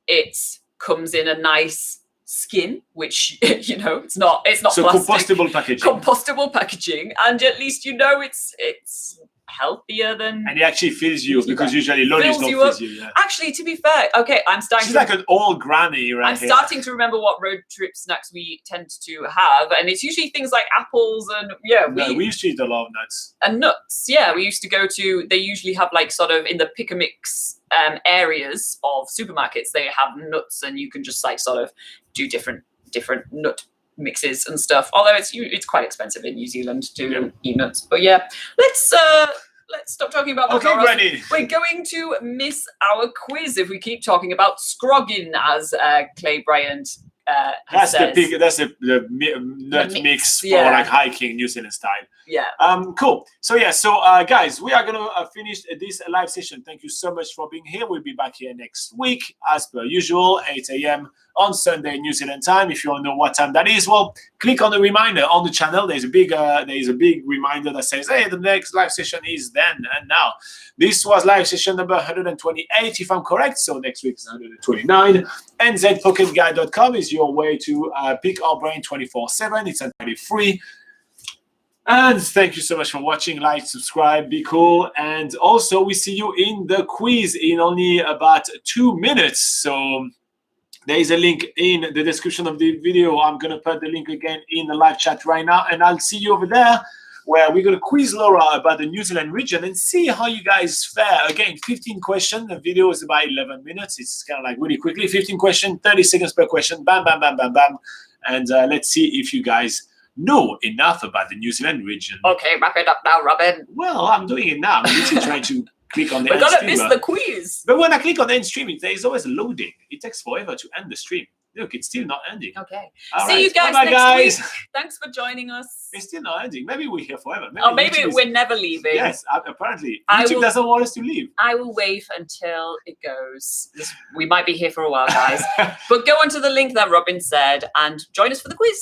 Speaker 1: It comes in a nice skin, which you know it's not
Speaker 2: so
Speaker 1: plastic.
Speaker 2: compostable packaging,
Speaker 1: and at least you know it's healthier than,
Speaker 2: and it actually fills you, because usually lollies don't fill you. Yeah.
Speaker 1: Actually, to be fair, okay,
Speaker 2: She's like an old granny right
Speaker 1: I'm starting to remember what road trip snacks we tend to have, and it's usually things like apples and
Speaker 2: we used to eat a lot of nuts
Speaker 1: and nuts. Yeah, we used to go to. They usually have like sort of in the pick a mix areas of supermarkets. They have nuts, and you can just like sort of do different nut mixes and stuff. Although it's quite expensive in New Zealand to eat nuts. But yeah, let's stop talking about that.
Speaker 2: Okay, Granny.
Speaker 1: We're going to miss our quiz if we keep talking about scroggin, as Clay Bryant
Speaker 2: that's
Speaker 1: says.
Speaker 2: the nut mix for like hiking New Zealand style.
Speaker 1: Yeah.
Speaker 2: Cool. So yeah, guys, we are gonna finish this live session. Thank you so much for being here. We'll be back here next week as per usual, 8 a.m. on Sunday New Zealand time. If you want to know what time that is, well, click on the reminder on the channel. There's a big reminder that says, hey, the next live session is then and now. This was live session number 128, if I'm correct. So next week is 129. NZPocketGuide.com is your way to pick our brain 24/7. It's entirely free. And thank you so much for watching. Like, subscribe, be cool. And also, we see you in the quiz in only about 2 minutes. So there is a link in the description of the video. I'm going to put the link again in the live chat right now. And I'll see you over there, where we're going to quiz Laura about the New Zealand region and see how you guys fare. Again, 15 questions. The video is about 11 minutes. It's kind of like really quickly. 15 questions, 30 seconds per question. Bam, bam, bam, bam, bam. And let's see if you guys know enough about the New Zealand region.
Speaker 1: Okay, wrap it up now, Robin.
Speaker 2: Well, I'm doing it now. I'm literally trying to click on the end
Speaker 1: stream. We're
Speaker 2: streamer.
Speaker 1: gonna miss the quiz.
Speaker 2: But when I click on the end stream, there is always loading. It takes forever to end the stream. Look, it's still not ending.
Speaker 1: Okay.
Speaker 2: All
Speaker 1: See
Speaker 2: right.
Speaker 1: you guys
Speaker 2: Bye-bye,
Speaker 1: next
Speaker 2: guys.
Speaker 1: week. Thanks for joining us.
Speaker 2: It's still not ending. Maybe we're here forever.
Speaker 1: Maybe we're never leaving.
Speaker 2: Yes, apparently. YouTube doesn't want us to leave.
Speaker 1: I will wait until it goes. We might be here for a while, guys. But go onto the link that Robin said and join us for the quiz.